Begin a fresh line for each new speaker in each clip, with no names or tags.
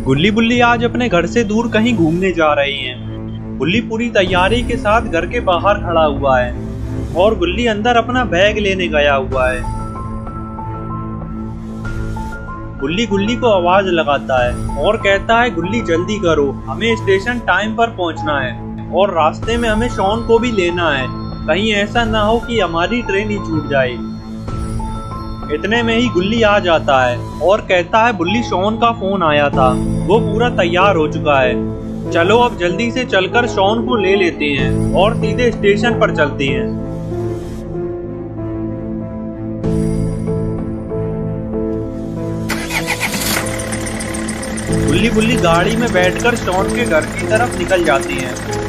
गुल्ली बुल्ली आज अपने घर से दूर कहीं घूमने जा रही हैं। गुल्ली पूरी तैयारी के साथ घर के बाहर खड़ा हुआ है और गुल्ली अंदर अपना बैग लेने गया हुआ है। गुल्ली गुल्ली को आवाज लगाता है और कहता है, गुल्ली जल्दी करो, हमें स्टेशन टाइम पर पहुंचना है और रास्ते में हमें शॉन को भी लेना है। कहीं ऐसा ना हो कि हमारी ट्रेन ही छूट जाए। इतने में ही गुल्ली आ जाता है और कहता है, बुल्ली शॉन का फोन आया था, वो पूरा तैयार हो चुका है। चलो अब जल्दी से चलकर शॉन को ले लेते हैं और सीधे स्टेशन पर चलते हैं। गुल्ली बुल्ली गाड़ी में बैठकर शॉन के घर की तरफ निकल जाती हैं।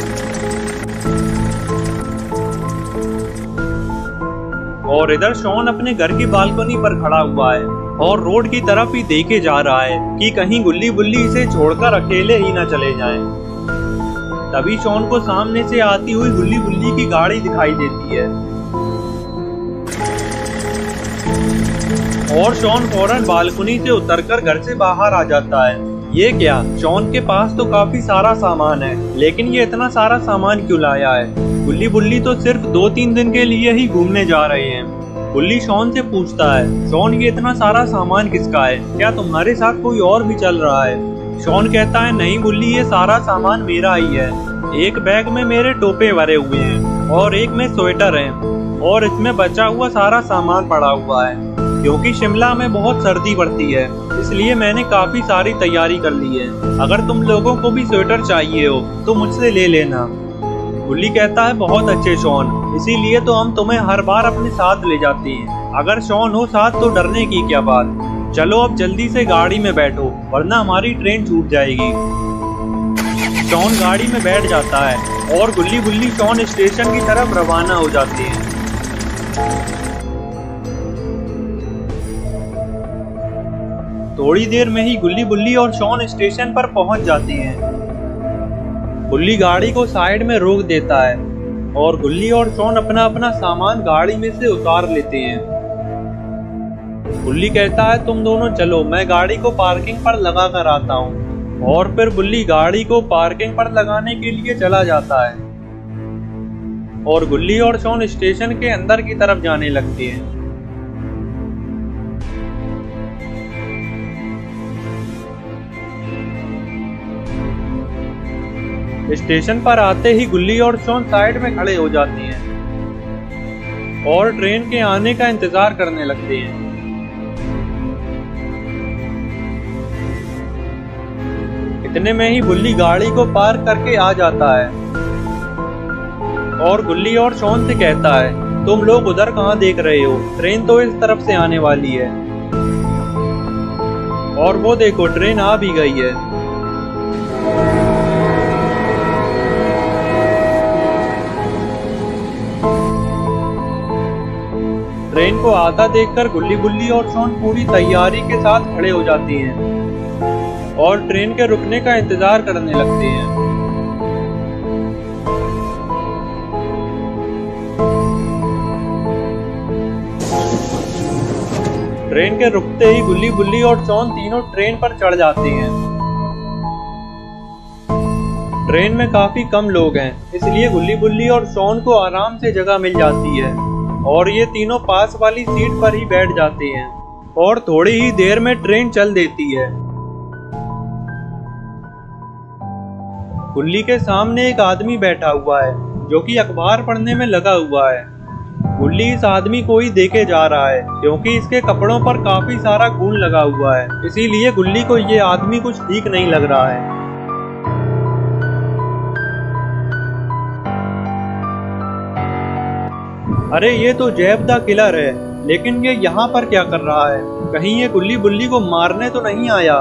और इधर शॉन अपने घर की बालकनी पर खड़ा हुआ है और रोड की तरफ ही देखे जा रहा है कि कहीं गुल्ली बुल्ली इसे छोड़कर अकेले ही ना चले जाएं। तभी शॉन को सामने से आती हुई गुल्ली बुल्ली की गाड़ी दिखाई देती है और शॉन फौरन बालकनी से उतरकर घर से बाहर आ जाता है। ये क्या, शॉन के पास तो काफी सारा सामान है, लेकिन ये इतना सारा सामान क्यों लाया है? गुल्ली बुल्ली तो सिर्फ 2-3 दिन के लिए ही घूमने जा रहे हैं। गुल्ली शॉन से पूछता है, शॉन ये इतना सारा सामान किसका है? क्या तुम्हारे साथ कोई और भी चल रहा है? शॉन कहता है, नहीं गुल्ली, ये सारा सामान मेरा ही है। एक बैग में मेरे टोपे भरे हुए हैं और एक में स्वेटर है और इसमें बचा हुआ सारा सामान पड़ा हुआ है। क्योंकि शिमला में बहुत सर्दी पड़ती है, इसलिए मैंने काफी सारी तैयारी कर ली है। अगर तुम लोगों को भी स्वेटर चाहिए हो तो मुझसे ले लेना। गुल्ली कहता है, बहुत अच्छे शॉन, इसीलिए तो हम तुम्हें हर बार अपने साथ ले जाते हैं। अगर शॉन हो साथ तो डरने की क्या बात। चलो अब जल्दी से गाड़ी में बैठो, वरना हमारी ट्रेन छूट जाएगी। शॉन गाड़ी में बैठ जाता है और गुल्ली बुल्ली शॉन स्टेशन की तरफ रवाना हो जाते हैं। थोड़ी देर में ही गुल्ली बुल्ली और शॉन स्टेशन पर पहुंच जाते हैं। गुल्ली गाड़ी को साइड में रोक देता है और गुल्ली और शॉन अपना अपना सामान गाड़ी में से उतार लेते हैं। गुल्ली कहता है, तुम दोनों चलो, मैं गाड़ी को पार्किंग पर लगा कर आता हूँ। और फिर गुल्ली गाड़ी को पार्किंग पर लगाने के लिए चला जाता है और गुल्ली और शॉन स्टेशन के अंदर की तरफ जाने लगते हैं। स्टेशन पर आते ही गुल्ली और शॉन साइड में खड़े हो जाते हैं और ट्रेन के आने का इंतजार करने लगते हैं। इतने में ही गुल्ली गाड़ी को पार्क करके आ जाता है और गुल्ली और शॉन से कहता है, तुम लोग उधर कहाँ देख रहे हो? ट्रेन तो इस तरफ से आने वाली है। और वो देखो, ट्रेन आ भी गई है। ट्रेन को आता देखकर गुल्ली बुल्ली और शॉन पूरी तैयारी के साथ खड़े हो जाती हैं और ट्रेन के रुकने का इंतजार करने लगते हैं। ट्रेन के रुकते ही गुल्ली बुल्ली और शॉन तीनों ट्रेन पर चढ़ जाते हैं। ट्रेन में काफी कम लोग हैं, इसलिए गुल्ली बुल्ली और शॉन को आराम से जगह मिल जाती है और ये तीनों पास वाली सीट पर ही बैठ जाते हैं और थोड़ी ही देर में ट्रेन चल देती है। गुल्ली के सामने एक आदमी बैठा हुआ है जो कि अखबार पढ़ने में लगा हुआ है। गुल्ली इस आदमी को ही देखे जा रहा है क्योंकि इसके कपड़ों पर काफी सारा खून लगा हुआ है, इसीलिए गुल्ली को ये आदमी कुछ ठीक नहीं लग रहा है। अरे ये तो जैब द किलर है, लेकिन ये यहाँ पर क्या कर रहा है? कहीं ये गुल्ली बुल्ली को मारने तो नहीं आया?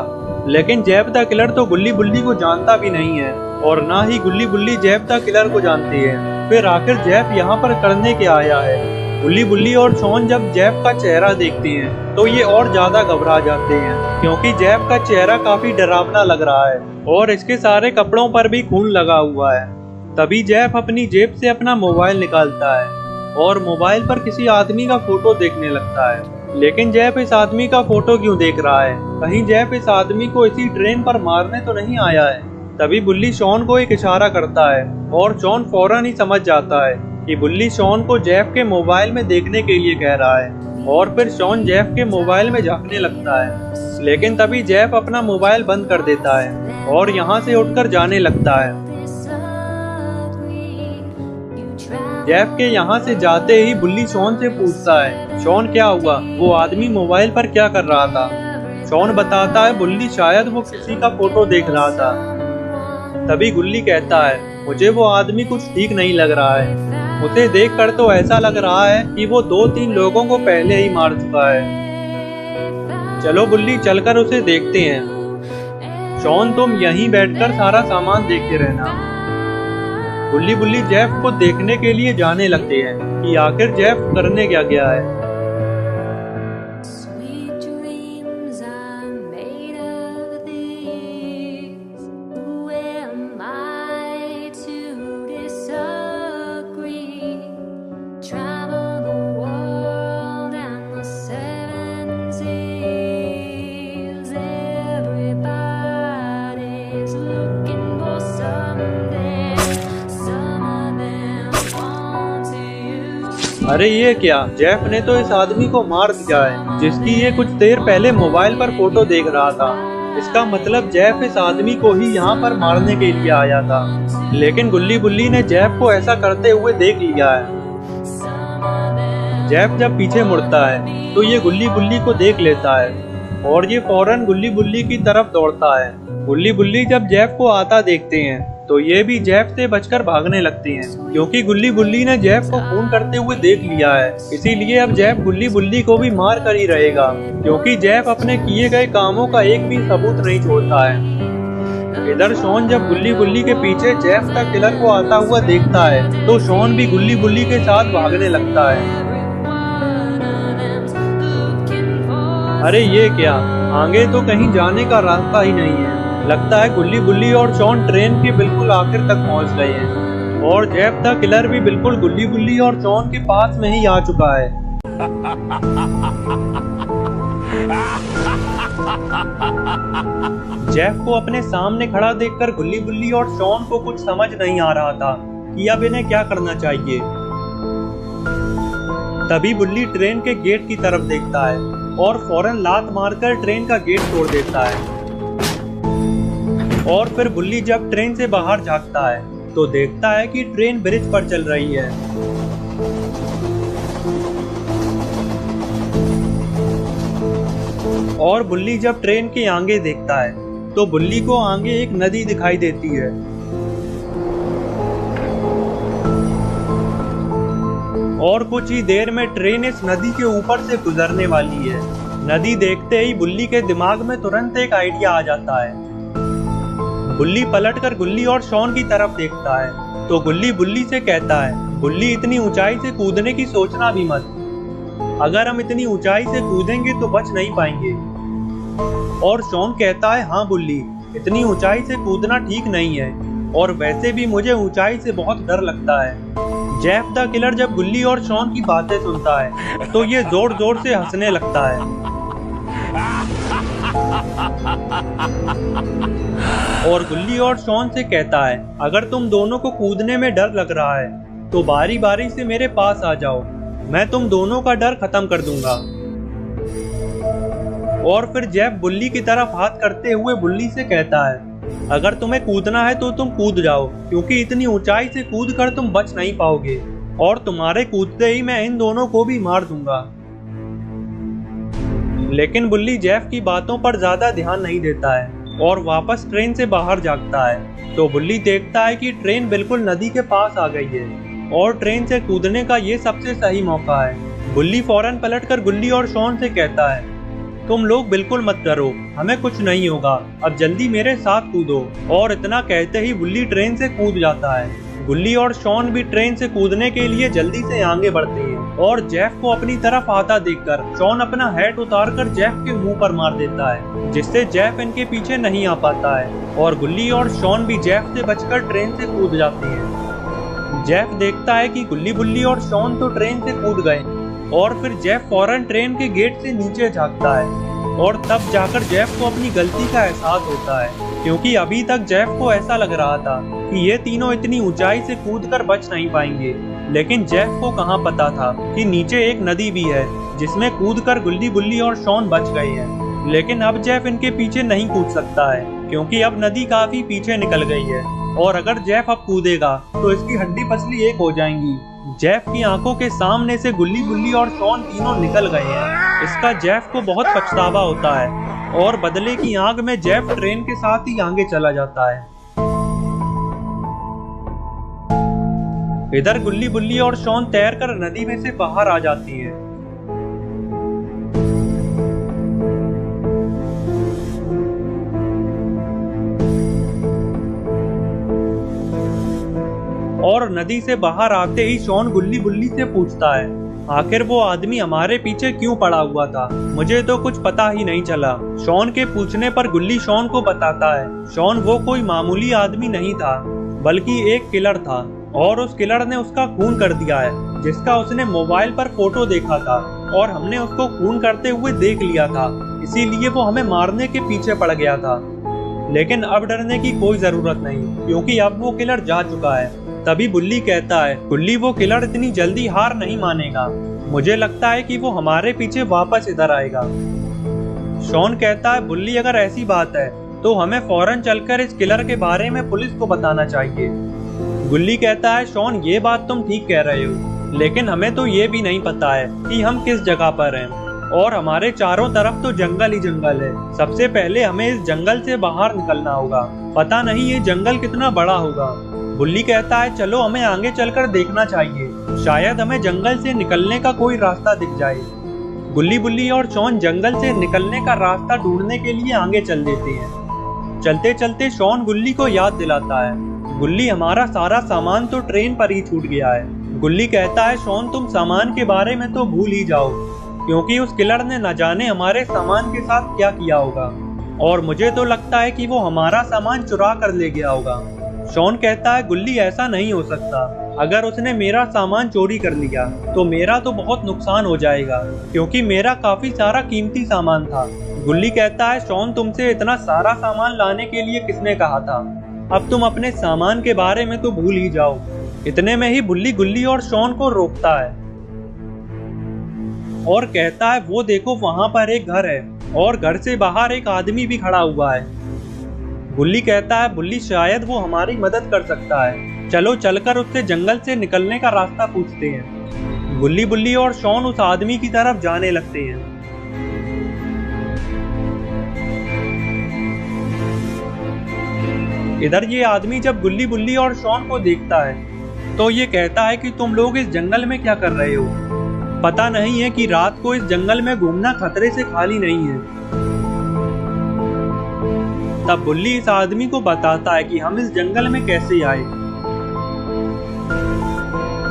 लेकिन जैब द किलर तो गुल्ली बुल्ली को जानता भी नहीं है और ना ही गुल्ली बुल्ली जैब द किलर को जानती है। फिर आखिर जैब यहाँ पर करने क्या आया है? गुल्ली बुल्ली और शॉन जब जैब का चेहरा देखते हैं तो ये और ज्यादा घबरा जाते हैं क्योंकि जैब का चेहरा काफी डरावना लग रहा है और इसके सारे कपड़ों पर भी खून लगा हुआ है। तभी जैब अपनी जेब से अपना मोबाइल निकालता है और मोबाइल पर किसी आदमी का फोटो देखने लगता है लेकिन जेफ इस आदमी का फोटो क्यों देख रहा है? कहीं जेफ इस आदमी को इसी ट्रेन पर मारने तो नहीं आया है? तभी बुल्ली शॉन को एक इशारा करता है और शॉन फौरन ही समझ जाता है कि बुल्ली शॉन को जेफ के मोबाइल में देखने के लिए कह रहा है। और फिर शॉन जेफ के मोबाइल में झांकने लगता है, लेकिन तभी जेफ अपना मोबाइल बंद कर देता है और यहाँ से उठकर जाने लगता है। जेफ के यहाँ से जाते ही बुल्ली शॉन से पूछता है, शॉन क्या हुआ? वो आदमी मोबाइल पर क्या कर रहा था? शॉन बताता है, बुल्ली शायद वो किसी का फोटो देख रहा था। तभी गुल्ली कहता है, मुझे वो आदमी कुछ ठीक नहीं लग रहा है। उसे देखकर तो ऐसा लग रहा है कि वो 2-3 लोगों को पहले ही मार चुका है। चलो बुल्ली, चलकर उसे देखते हैं। शॉन, तुम यहीं बैठकर सारा सामान देखते रहना। बुल्ली जेफ को देखने के लिए जाने लगते हैं कि आखिर जेफ करने क्या गया है। अरे ये क्या? जेफ ने तो इस आदमी को मार दिया है जिसकी ये कुछ देर पहले मोबाइल पर फोटो देख रहा था। इसका मतलब जेफ इस आदमी को ही यहाँ पर मारने के लिए आया था। लेकिन बुल्ली ने जेफ को ऐसा करते हुए देख लिया है। जेफ जब पीछे मुड़ता है तो ये बुल्ली को देख लेता है और ये फौरन बुल्ली की तरफ दौड़ता है। बुल्ली जब जेफ को आता देखते हैं तो ये भी जेफ से बचकर भागने लगते हैं, क्योंकि बुल्ली ने जेफ को खून करते हुए देख लिया है। इसीलिए अब जेफ बुल्ली को भी मार कर ही रहेगा, क्योंकि जेफ अपने किए गए कामों का एक भी सबूत नहीं छोड़ता है। इधर शॉन जब बुल्ली के पीछे जेफ का किलर को आता हुआ देखता है तो शॉन भी बुल्ली के साथ भागने लगता है। अरे ये क्या? आगे तो कहीं जाने का रास्ता ही नहीं है। लगता है बुल्ली और शॉन ट्रेन के बिल्कुल आखिर तक पहुंच गए हैं और जेफ द किलर भी बिल्कुल बुल्ली और शॉन के पास में ही आ चुका है। जेफ को अपने सामने खड़ा देखकर बुल्ली और शॉन को कुछ समझ नहीं आ रहा था कि अब इन्हें क्या करना चाहिए। तभी बुल्ली ट्रेन के गेट की तरफ देखता है और फौरन लात मारकर ट्रेन का गेट तोड़ देता है। और फिर बुल्ली जब ट्रेन से बाहर झांकता है तो देखता है कि ट्रेन ब्रिज पर चल रही है। और बुल्ली जब ट्रेन के आगे देखता है तो बुल्ली को आगे एक नदी दिखाई देती है। और कुछ ही देर में ट्रेन इस नदी के ऊपर से गुजरने वाली है। नदी देखते ही बुल्ली के दिमाग में तुरंत एक आइडिया आ जाता है। बुल्ली पलटकर गुल्ली और शॉन की तरफ देखता है तो गुल्ली बुल्ली से कहता है, बुल्ली इतनी ऊंचाई से कूदने की सोचना भी मत। अगर हम इतनी ऊंचाई से कूदेंगे तो बच नहीं पाएंगे। और शॉन कहता है, हाँ बुल्ली, इतनी ऊंचाई से कूदना ठीक नहीं है और वैसे भी मुझे ऊंचाई से बहुत डर लगता है। जेफ द किलर जब बुल्ली और शॉन की बातें सुनता है तो ये जोर जोर से हंसने लगता है। और गुल्ली और शॉन से कहता है, अगर तुम दोनों को कूदने में डर लग रहा है तो बारी बारी से मेरे पास आ जाओ, मैं तुम दोनों का डर खत्म कर दूंगा। और फिर जेफ बुल्ली की तरफ हाथ करते हुए बुल्ली से कहता है, अगर तुम्हें कूदना है तो तुम कूद जाओ, क्योंकि इतनी ऊंचाई से कूद कर तुम बच नहीं पाओगे और तुम्हारे कूदते ही मैं इन दोनों को भी मार दूंगा। लेकिन बुल्ली जेफ की बातों पर ज्यादा ध्यान नहीं देता है और वापस ट्रेन से बाहर जागता है तो बुल्ली देखता है कि ट्रेन बिल्कुल नदी के पास आ गई है और ट्रेन से कूदने का ये सबसे सही मौका है। बुल्ली फौरन पलटकर गुल्ली और शॉन से कहता है, तुम लोग बिल्कुल मत डरो, हमें कुछ नहीं होगा, अब जल्दी मेरे साथ कूदो। और इतना कहते ही बुल्ली ट्रेन से कूद जाता है। गुल्ली और शॉन भी ट्रेन से कूदने के लिए जल्दी से आगे बढ़ते हैं और जेफ को अपनी तरफ आता देखकर शॉन अपना हैट उतारकर जेफ के मुंह पर मार देता है, जिससे जेफ इनके पीछे नहीं आ पाता है और गुल्ली और शॉन भी जेफ से बचकर ट्रेन से कूद जाते हैं। जेफ देखता है कि गुल्ली बुल्ली और शॉन तो ट्रेन से कूद गए और फिर जेफ फौरन ट्रेन के गेट से नीचे झांकता है और तब जाकर जेफ को अपनी गलती का एहसास होता है, क्योंकि अभी तक जेफ को ऐसा लग रहा था कि ये तीनों इतनी ऊंचाई से कूदकर बच नहीं पाएंगे। लेकिन जेफ को कहाँ पता था कि नीचे एक नदी भी है जिसमें कूदकर गुल्ली बुल्ली और शॉन बच गए हैं। लेकिन अब जेफ इनके पीछे नहीं कूद सकता है, क्योंकि अब नदी काफी पीछे निकल गई है और अगर जेफ अब कूदेगा तो इसकी हड्डी पसली एक हो जाएंगी। जेफ की आंखों के सामने से गुल्ली बुल्ली और शॉन तीनों निकल गए हैं। इसका जेफ को बहुत पछतावा होता है और बदले की आग में जेफ ट्रेन के साथ ही आगे चला जाता है। इधर गुल्ली बुल्ली और शॉन तैरकर नदी में से बाहर आ जाती है। और नदी से बाहर आते ही शॉन गुल्ली बुल्ली से पूछता है, आखिर वो आदमी हमारे पीछे क्यों पड़ा हुआ था? मुझे तो कुछ पता ही नहीं चला। शॉन के पूछने पर गुल्ली शॉन को बताता है, शॉन वो कोई मामूली आदमी नहीं था, बल्कि एक किलर था और उस किलर ने उसका खून कर दिया है, जिसका उसने मोबाइल पर फोटो देखा था और हमने उसको खून करते हुए देख लिया था, इसीलिए वो हमें मारने के पीछे पड़ गया था। लेकिन अब डरने की कोई जरूरत नहीं, क्योंकि अब वो किलर जा चुका है। तभी बुल्ली कहता है, गुल्ली वो किलर इतनी जल्दी हार नहीं मानेगा, मुझे लगता है कि वो हमारे पीछे वापस इधर आएगा। शॉन कहता है, बुल्ली अगर ऐसी बात है तो हमें फौरन चलकर इस किलर के बारे में पुलिस को बताना चाहिए। गुल्ली कहता है, शॉन ये बात तुम ठीक कह रहे हो, लेकिन हमें तो ये भी नहीं पता है कि हम किस जगह पर हैं और हमारे चारों तरफ तो जंगल ही जंगल है। सबसे पहले हमें इस जंगल से बाहर निकलना होगा, पता नहीं ये जंगल कितना बड़ा होगा। बुल्ली कहता है, चलो हमें आगे चलकर देखना चाहिए, शायद हमें जंगल से निकलने का कोई रास्ता दिख जाए। गुल्ली बुल्ली और शॉन जंगल से निकलने का रास्ता ढूंढने के लिए आगे चल देते हैं। चलते चलते शॉन गुल्ली को याद दिलाता है, गुल्ली हमारा सारा सामान तो ट्रेन पर ही छूट गया है। गुल्ली कहता है, शॉन तुम सामान के बारे में तो भूल ही जाओ, क्योंकि उस किलर ने न जाने हमारे सामान के साथ क्या किया होगा और मुझे तो लगता है कि वो हमारा सामान चुरा कर ले गया होगा। शॉन कहता है, गुल्ली ऐसा नहीं हो सकता, अगर उसने मेरा सामान चोरी कर लिया तो मेरा तो बहुत नुकसान हो जाएगा, क्योंकि मेरा काफी सारा कीमती सामान था। गुल्ली कहता है, शॉन तुमसे इतना सारा सामान लाने के लिए किसने कहा था? अब तुम अपने सामान के बारे में तो भूल ही जाओ। इतने में ही बुल्ली गुल्ली और शॉन को रोकता है और कहता है, वो देखो वहां पर एक घर है और घर से बाहर एक आदमी भी खड़ा हुआ है। गुल्ली कहता है, बुल्ली शायद वो हमारी मदद कर सकता है, चलो चलकर उससे जंगल से निकलने का रास्ता पूछते हैं। गुल्ली बुल्ली और शॉन उस आदमी की तरफ जाने लगते हैं। इधर ये आदमी जब गुल्ली बुल्ली और शॉन को देखता है तो ये कहता है कि तुम लोग इस जंगल में क्या कर रहे हो? पता नहीं है कि रात को इस जंगल में घूमना खतरे से खाली नहीं है। तब बुल्ली इस आदमी को बताता है कि हम इस जंगल में कैसे आए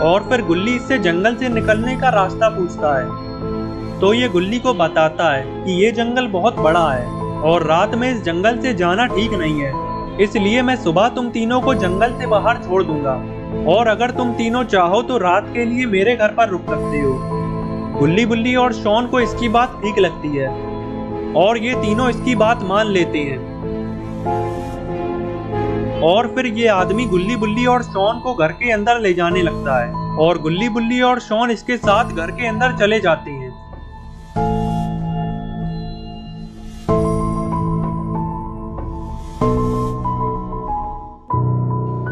और फिर गुल्ली इससे जंगल से निकलने का रास्ता पूछता है। तो ये गुल्ली को बताता है कि ये जंगल बहुत बड़ा है और रात में इस जंगल से जाना ठीक नहीं है, इसलिए मैं सुबह तुम तीनों को जंगल से बाहर छोड़ दूंगा और अगर तुम तीनों चाहो तो रात के लिए मेरे घर पर रुक सकते हो। गुल्ली बुल्ली और शॉन को इसकी बात ठीक लगती है और ये तीनों इसकी बात मान लेते हैं और फिर ये आदमी गुल्ली बुल्ली और शॉन को घर के अंदर ले जाने लगता है और गुल्ली बुल्ली और शॉन इसके साथ घर के अंदर चले जाते हैं।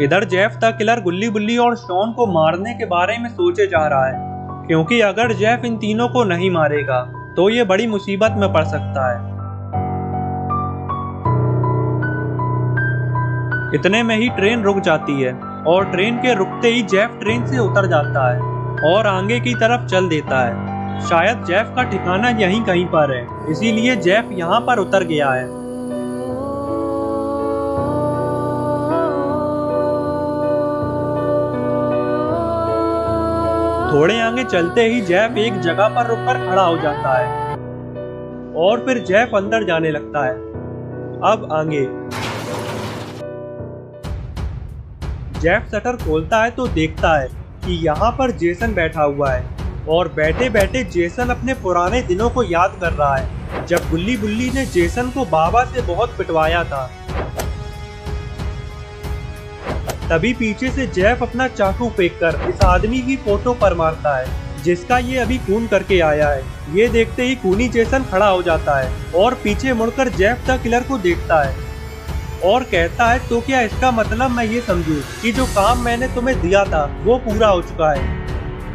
इधर जेफ द किलर गुल्ली बुल्ली और शॉन को मारने के बारे में सोचे जा रहा है, क्योंकि अगर जेफ इन तीनों को नहीं मारेगा तो ये बड़ी मुसीबत में पड़ सकता है। इतने में ही ट्रेन रुक जाती है और ट्रेन के रुकते ही जेफ ट्रेन से उतर जाता है और आगे की तरफ चल देता है। शायद जेफ का ठिकाना यहीं कहीं पर है, इसीलिए जेफ यहाँ पर उतर गया है। थोड़े आगे चलते ही जेफ एक जगह पर रुककर खड़ा हो जाता है और फिर जेफ अंदर जाने लगता है। अब आगे जेफ शटर खोलता है तो देखता है कि यहाँ पर जेसन बैठा हुआ है और बैठे बैठे जेसन अपने पुराने दिनों को याद कर रहा है, जब गुल्ली बुल्ली ने जेसन को बाबा से बहुत पिटवाया था। तभी पीछे से जेफ अपना चाकू फेंककर इस आदमी की फोटो पर मारता है, जिसका ये अभी खून करके आया है। ये देखते ही खूनी जेसन खड़ा हो जाता है और पीछे मुड़कर जेफ द किलर को देखता है और कहता है, तो क्या इसका मतलब मैं ये समझूं कि जो काम मैंने तुम्हें दिया था वो पूरा हो चुका है।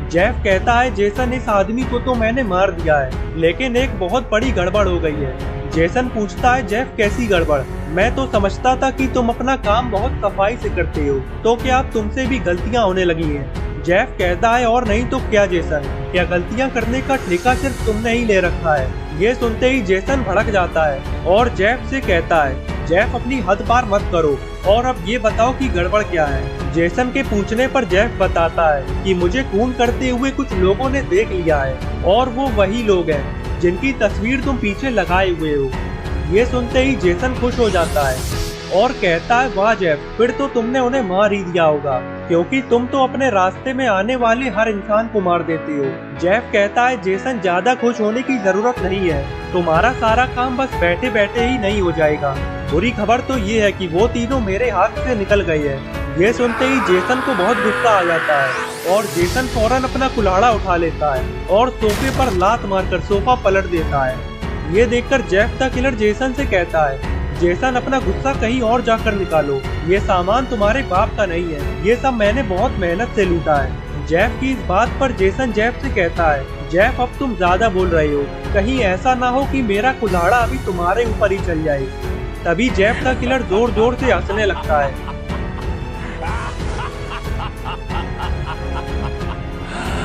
जेफ कहता है, जेसन इस आदमी को तो मैंने मार दिया है, लेकिन एक बहुत बड़ी गड़बड़ हो गई है। जेसन पूछता है, जेफ कैसी गड़बड़? मैं तो समझता था कि तुम अपना काम बहुत सफाई से करते हो, तो क्या अब तुमसे भी गलतियां होने लगी हैं? जेफ कहता है, और नहीं तो क्या जेसन, क्या गलतियां करने का ठेका सिर्फ तुमने ही ले रखा है? ये सुनते ही जेसन भड़क जाता है और जेफ से कहता है, जेफ अपनी हद पार मत करो और अब ये बताओ कि गड़बड़ क्या है। जेसन के पूछने पर जेफ बताता है कि मुझे खून करते हुए कुछ लोगों ने देख लिया है और वो वही लोग हैं जिनकी तस्वीर तुम पीछे लगाए हुए हो। ये सुनते ही जेसन खुश हो जाता है और कहता है, वाह जेफ, फिर तो तुमने उन्हें मार ही दिया होगा, क्योंकि तुम तो अपने रास्ते में आने वाले हर इंसान को मार देते हो। जेफ कहता है, जेसन ज्यादा खुश होने की जरूरत नहीं है, तुम्हारा सारा काम बस बैठे बैठे ही नहीं हो जाएगा। बुरी खबर तो ये है कि वो तीनों मेरे हाथ से निकल गए हैं। ये सुनते ही जेसन को बहुत गुस्सा आ जाता है और जेसन फौरन अपना कुल्हाड़ा उठा लेता है और सोफे पर लात मारकर सोफा पलट देता है। ये देखकर जेफ द किलर जेसन से कहता है, जेसन अपना गुस्सा कहीं और जाकर निकालो, ये सामान तुम्हारे बाप का नहीं है, ये सब मैंने बहुत मेहनत से लूटा है। जेफ की इस बात पर जेसन जेफ से कहता है, जेफ अब तुम ज्यादा बोल रहे हो, कहीं ऐसा ना हो कि मेरा कुल्हाड़ा अभी तुम्हारे ऊपर ही चल जाए। तभी जेफ द किलर जोर जोर से हंसने लगता है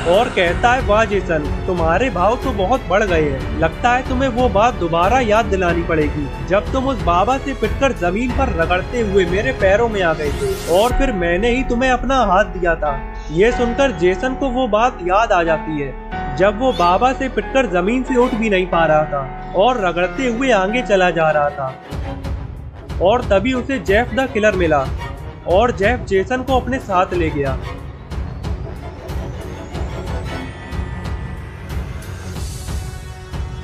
और कहता है, वाह जेसन, तुम्हारे भाव तो बहुत बढ़ गए हैं। लगता है तुम्हें वो बात दोबारा याद दिलानी पड़ेगी जब तुम उस बाबा से पिटकर जमीन पर रगड़ते हुए मेरे पैरों में आ गए थे और फिर मैंने ही तुम्हें अपना हाथ दिया था। ये सुनकर जेसन को वो बात याद आ जाती है जब वो बाबा से पिटकर जमीन से उठ भी नहीं पा रहा था और रगड़ते हुए आगे चला जा रहा था। और तभी उसे जेफ द किलर मिला और जेफ जेसन को अपने साथ ले गया।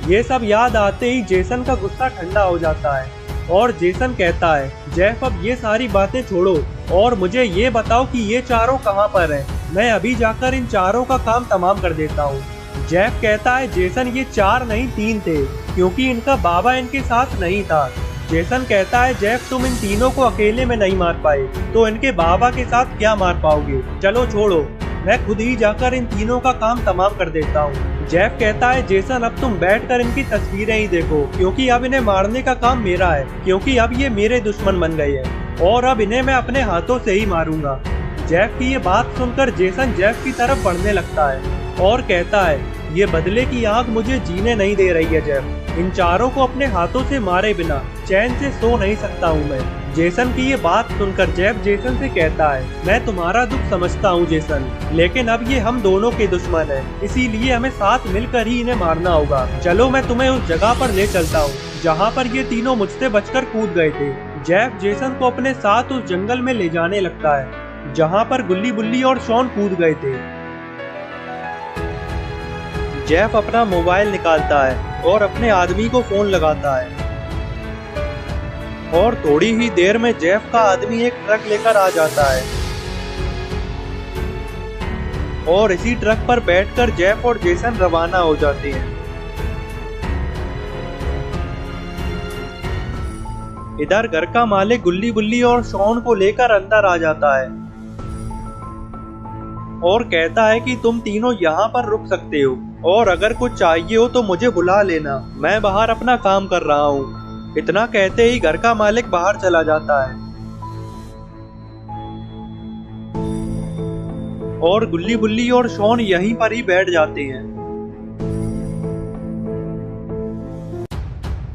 ये सब याद आते ही जेसन का गुस्सा ठंडा हो जाता है और जेसन कहता है, जेफ अब ये सारी बातें छोड़ो और मुझे ये बताओ कि ये चारों कहाँ पर हैं। मैं अभी जाकर इन चारों का काम तमाम कर देता हूँ। जेफ कहता है, जेसन ये 4 नहीं 3 थे, क्योंकि इनका बाबा इनके साथ नहीं था। जेसन कहता है, जेफ तुम इन तीनों को अकेले में नहीं मार पाए तो इनके बाबा के साथ क्या मार पाओगे? चलो छोड़ो, मैं खुद ही जाकर इन तीनों का काम तमाम कर देता हूँ। जेफ कहता है, जेसन अब तुम बैठकर इनकी तस्वीरें ही देखो, क्योंकि अब इन्हें मारने का काम मेरा है, क्योंकि अब ये मेरे दुश्मन बन गए हैं और अब इन्हें मैं अपने हाथों से ही मारूंगा। जेफ की ये बात सुनकर जेसन जेफ की तरफ बढ़ने लगता है और कहता है, ये बदले की आग मुझे जीने नहीं दे रही है जेफ, इन चारों को अपने हाथों से मारे बिना चैन से सो नहीं सकता हूँ मैं। जेसन की ये बात सुनकर जेफ जेसन से कहता है, मैं तुम्हारा दुख समझता हूँ जेसन, लेकिन अब ये हम दोनों के दुश्मन हैं, इसीलिए हमें साथ मिलकर ही इन्हें मारना होगा। चलो मैं तुम्हें उस जगह पर ले चलता हूँ जहाँ पर ये तीनों मुझसे बचकर कूद गए थे। जेफ जेसन को अपने साथ उस जंगल में ले जाने लगता है जहाँ पर गुल्ली बुल्ली और शॉन कूद गए थे। जेफ अपना मोबाइल निकालता है और अपने आदमी को फोन लगाता है और थोड़ी ही देर में जेफ का आदमी एक ट्रक लेकर आ जाता है और इसी ट्रक पर बैठकर जेफ और जेसन रवाना हो जाते हैं। इधर घर का मालिक गुल्ली बुल्ली और शॉन को लेकर अंदर आ जाता है और कहता है कि तुम तीनों यहाँ पर रुक सकते हो और अगर कुछ चाहिए हो तो मुझे बुला लेना, मैं बाहर अपना काम कर रहा हूँ। इतना कहते ही घर का मालिक बाहर चला जाता है और गुल्ली बुल्ली और शॉन यहीं पर ही बैठ जाते हैं।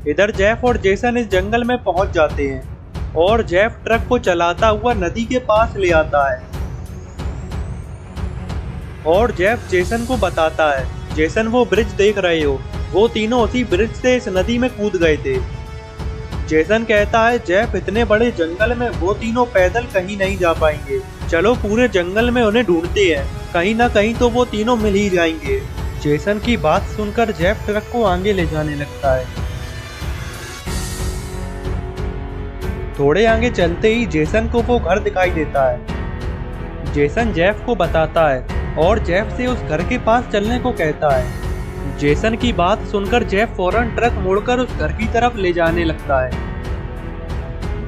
इधर जेफ और जेसन इस जंगल में पहुंच जाते हैं और जेफ ट्रक को चलाता हुआ नदी के पास ले आता है और जेफ जेसन को बताता है, जेसन वो ब्रिज देख रहे हो, वो तीनों उसी ब्रिज से इस नदी में कूद गए थे। जेसन कहता है जेफ इतने बड़े जंगल में वो तीनों पैदल कहीं नहीं जा पाएंगे, चलो पूरे जंगल में उन्हें ढूंढते हैं, कहीं ना कहीं तो वो तीनों मिल ही जाएंगे। जेसन की बात सुनकर जेफ ट्रक को आगे ले जाने लगता है। थोड़े आगे चलते ही जेसन को वो घर दिखाई देता है। जेसन जेफ को बताता है और जेफ से उस घर के पास चलने को कहता है। जेसन की बात सुनकर जेफ फौरन ट्रक मोड़कर उस घर की तरफ ले जाने लगता है।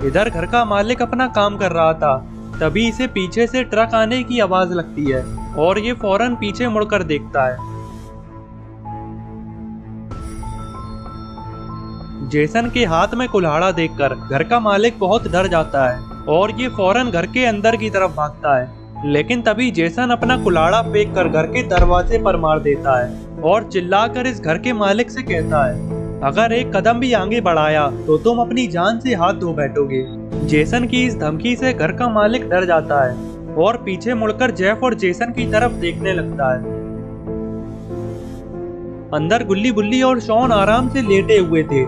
इधर घर का मालिक अपना काम कर रहा था, तभी इसे पीछे से ट्रक आने की आवाज लगती है और ये फौरन पीछे मुड़कर देखता है। जेसन के हाथ में कुल्हाड़ा देखकर घर का मालिक बहुत डर जाता है और ये फौरन घर के अंदर की तरफ भागता है, लेकिन तभी जेसन अपना कुल्हाड़ा फेंक कर घर के दरवाजे पर मार देता है और चिल्लाकर इस घर के मालिक से कहता है, अगर एक कदम भी आगे बढ़ाया तो तुम अपनी जान से हाथ धो बैठोगे। जेसन की इस धमकी से घर का मालिक डर जाता है और पीछे मुड़कर जेफ और जेसन की तरफ देखने लगता है। अंदर गुल्ली बुल्ली और शॉन आराम से लेटे हुए थे,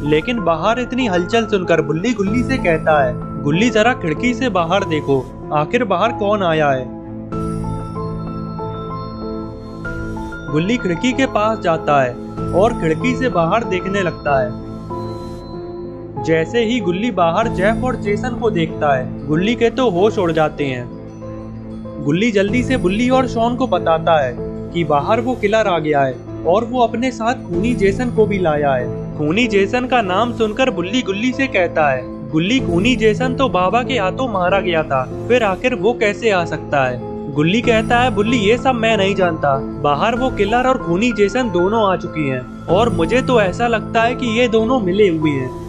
लेकिन बाहर इतनी हलचल सुनकर बुल्ली गुल्ली से कहता है, गुल्ली जरा खिड़की से बाहर देखो, आखिर बाहर कौन आया है। गुल्ली खिड़की के पास जाता है और खिड़की से बाहर देखने लगता है। जैसे ही गुल्ली बाहर जेफ और जेसन को देखता है, गुल्ली के तो होश उड़ जाते हैं। गुल्ली जल्दी से बुल्ली और शॉन को बताता है कि बाहर वो किलर आ गया है और वो अपने साथ खूनी जेसन को भी लाया है। खूनी जेसन का नाम सुनकर बुल्ली गुल्ली से कहता है, गुल्ली खूनी जेसन तो बाबा के हाथों मारा गया था, फिर आखिर वो कैसे आ सकता है। गुल्ली कहता है, बुल्ली ये सब मैं नहीं जानता, बाहर वो किलर और खूनी जेसन दोनों आ चुकी हैं और मुझे तो ऐसा लगता है कि ये दोनों मिले हुए हैं।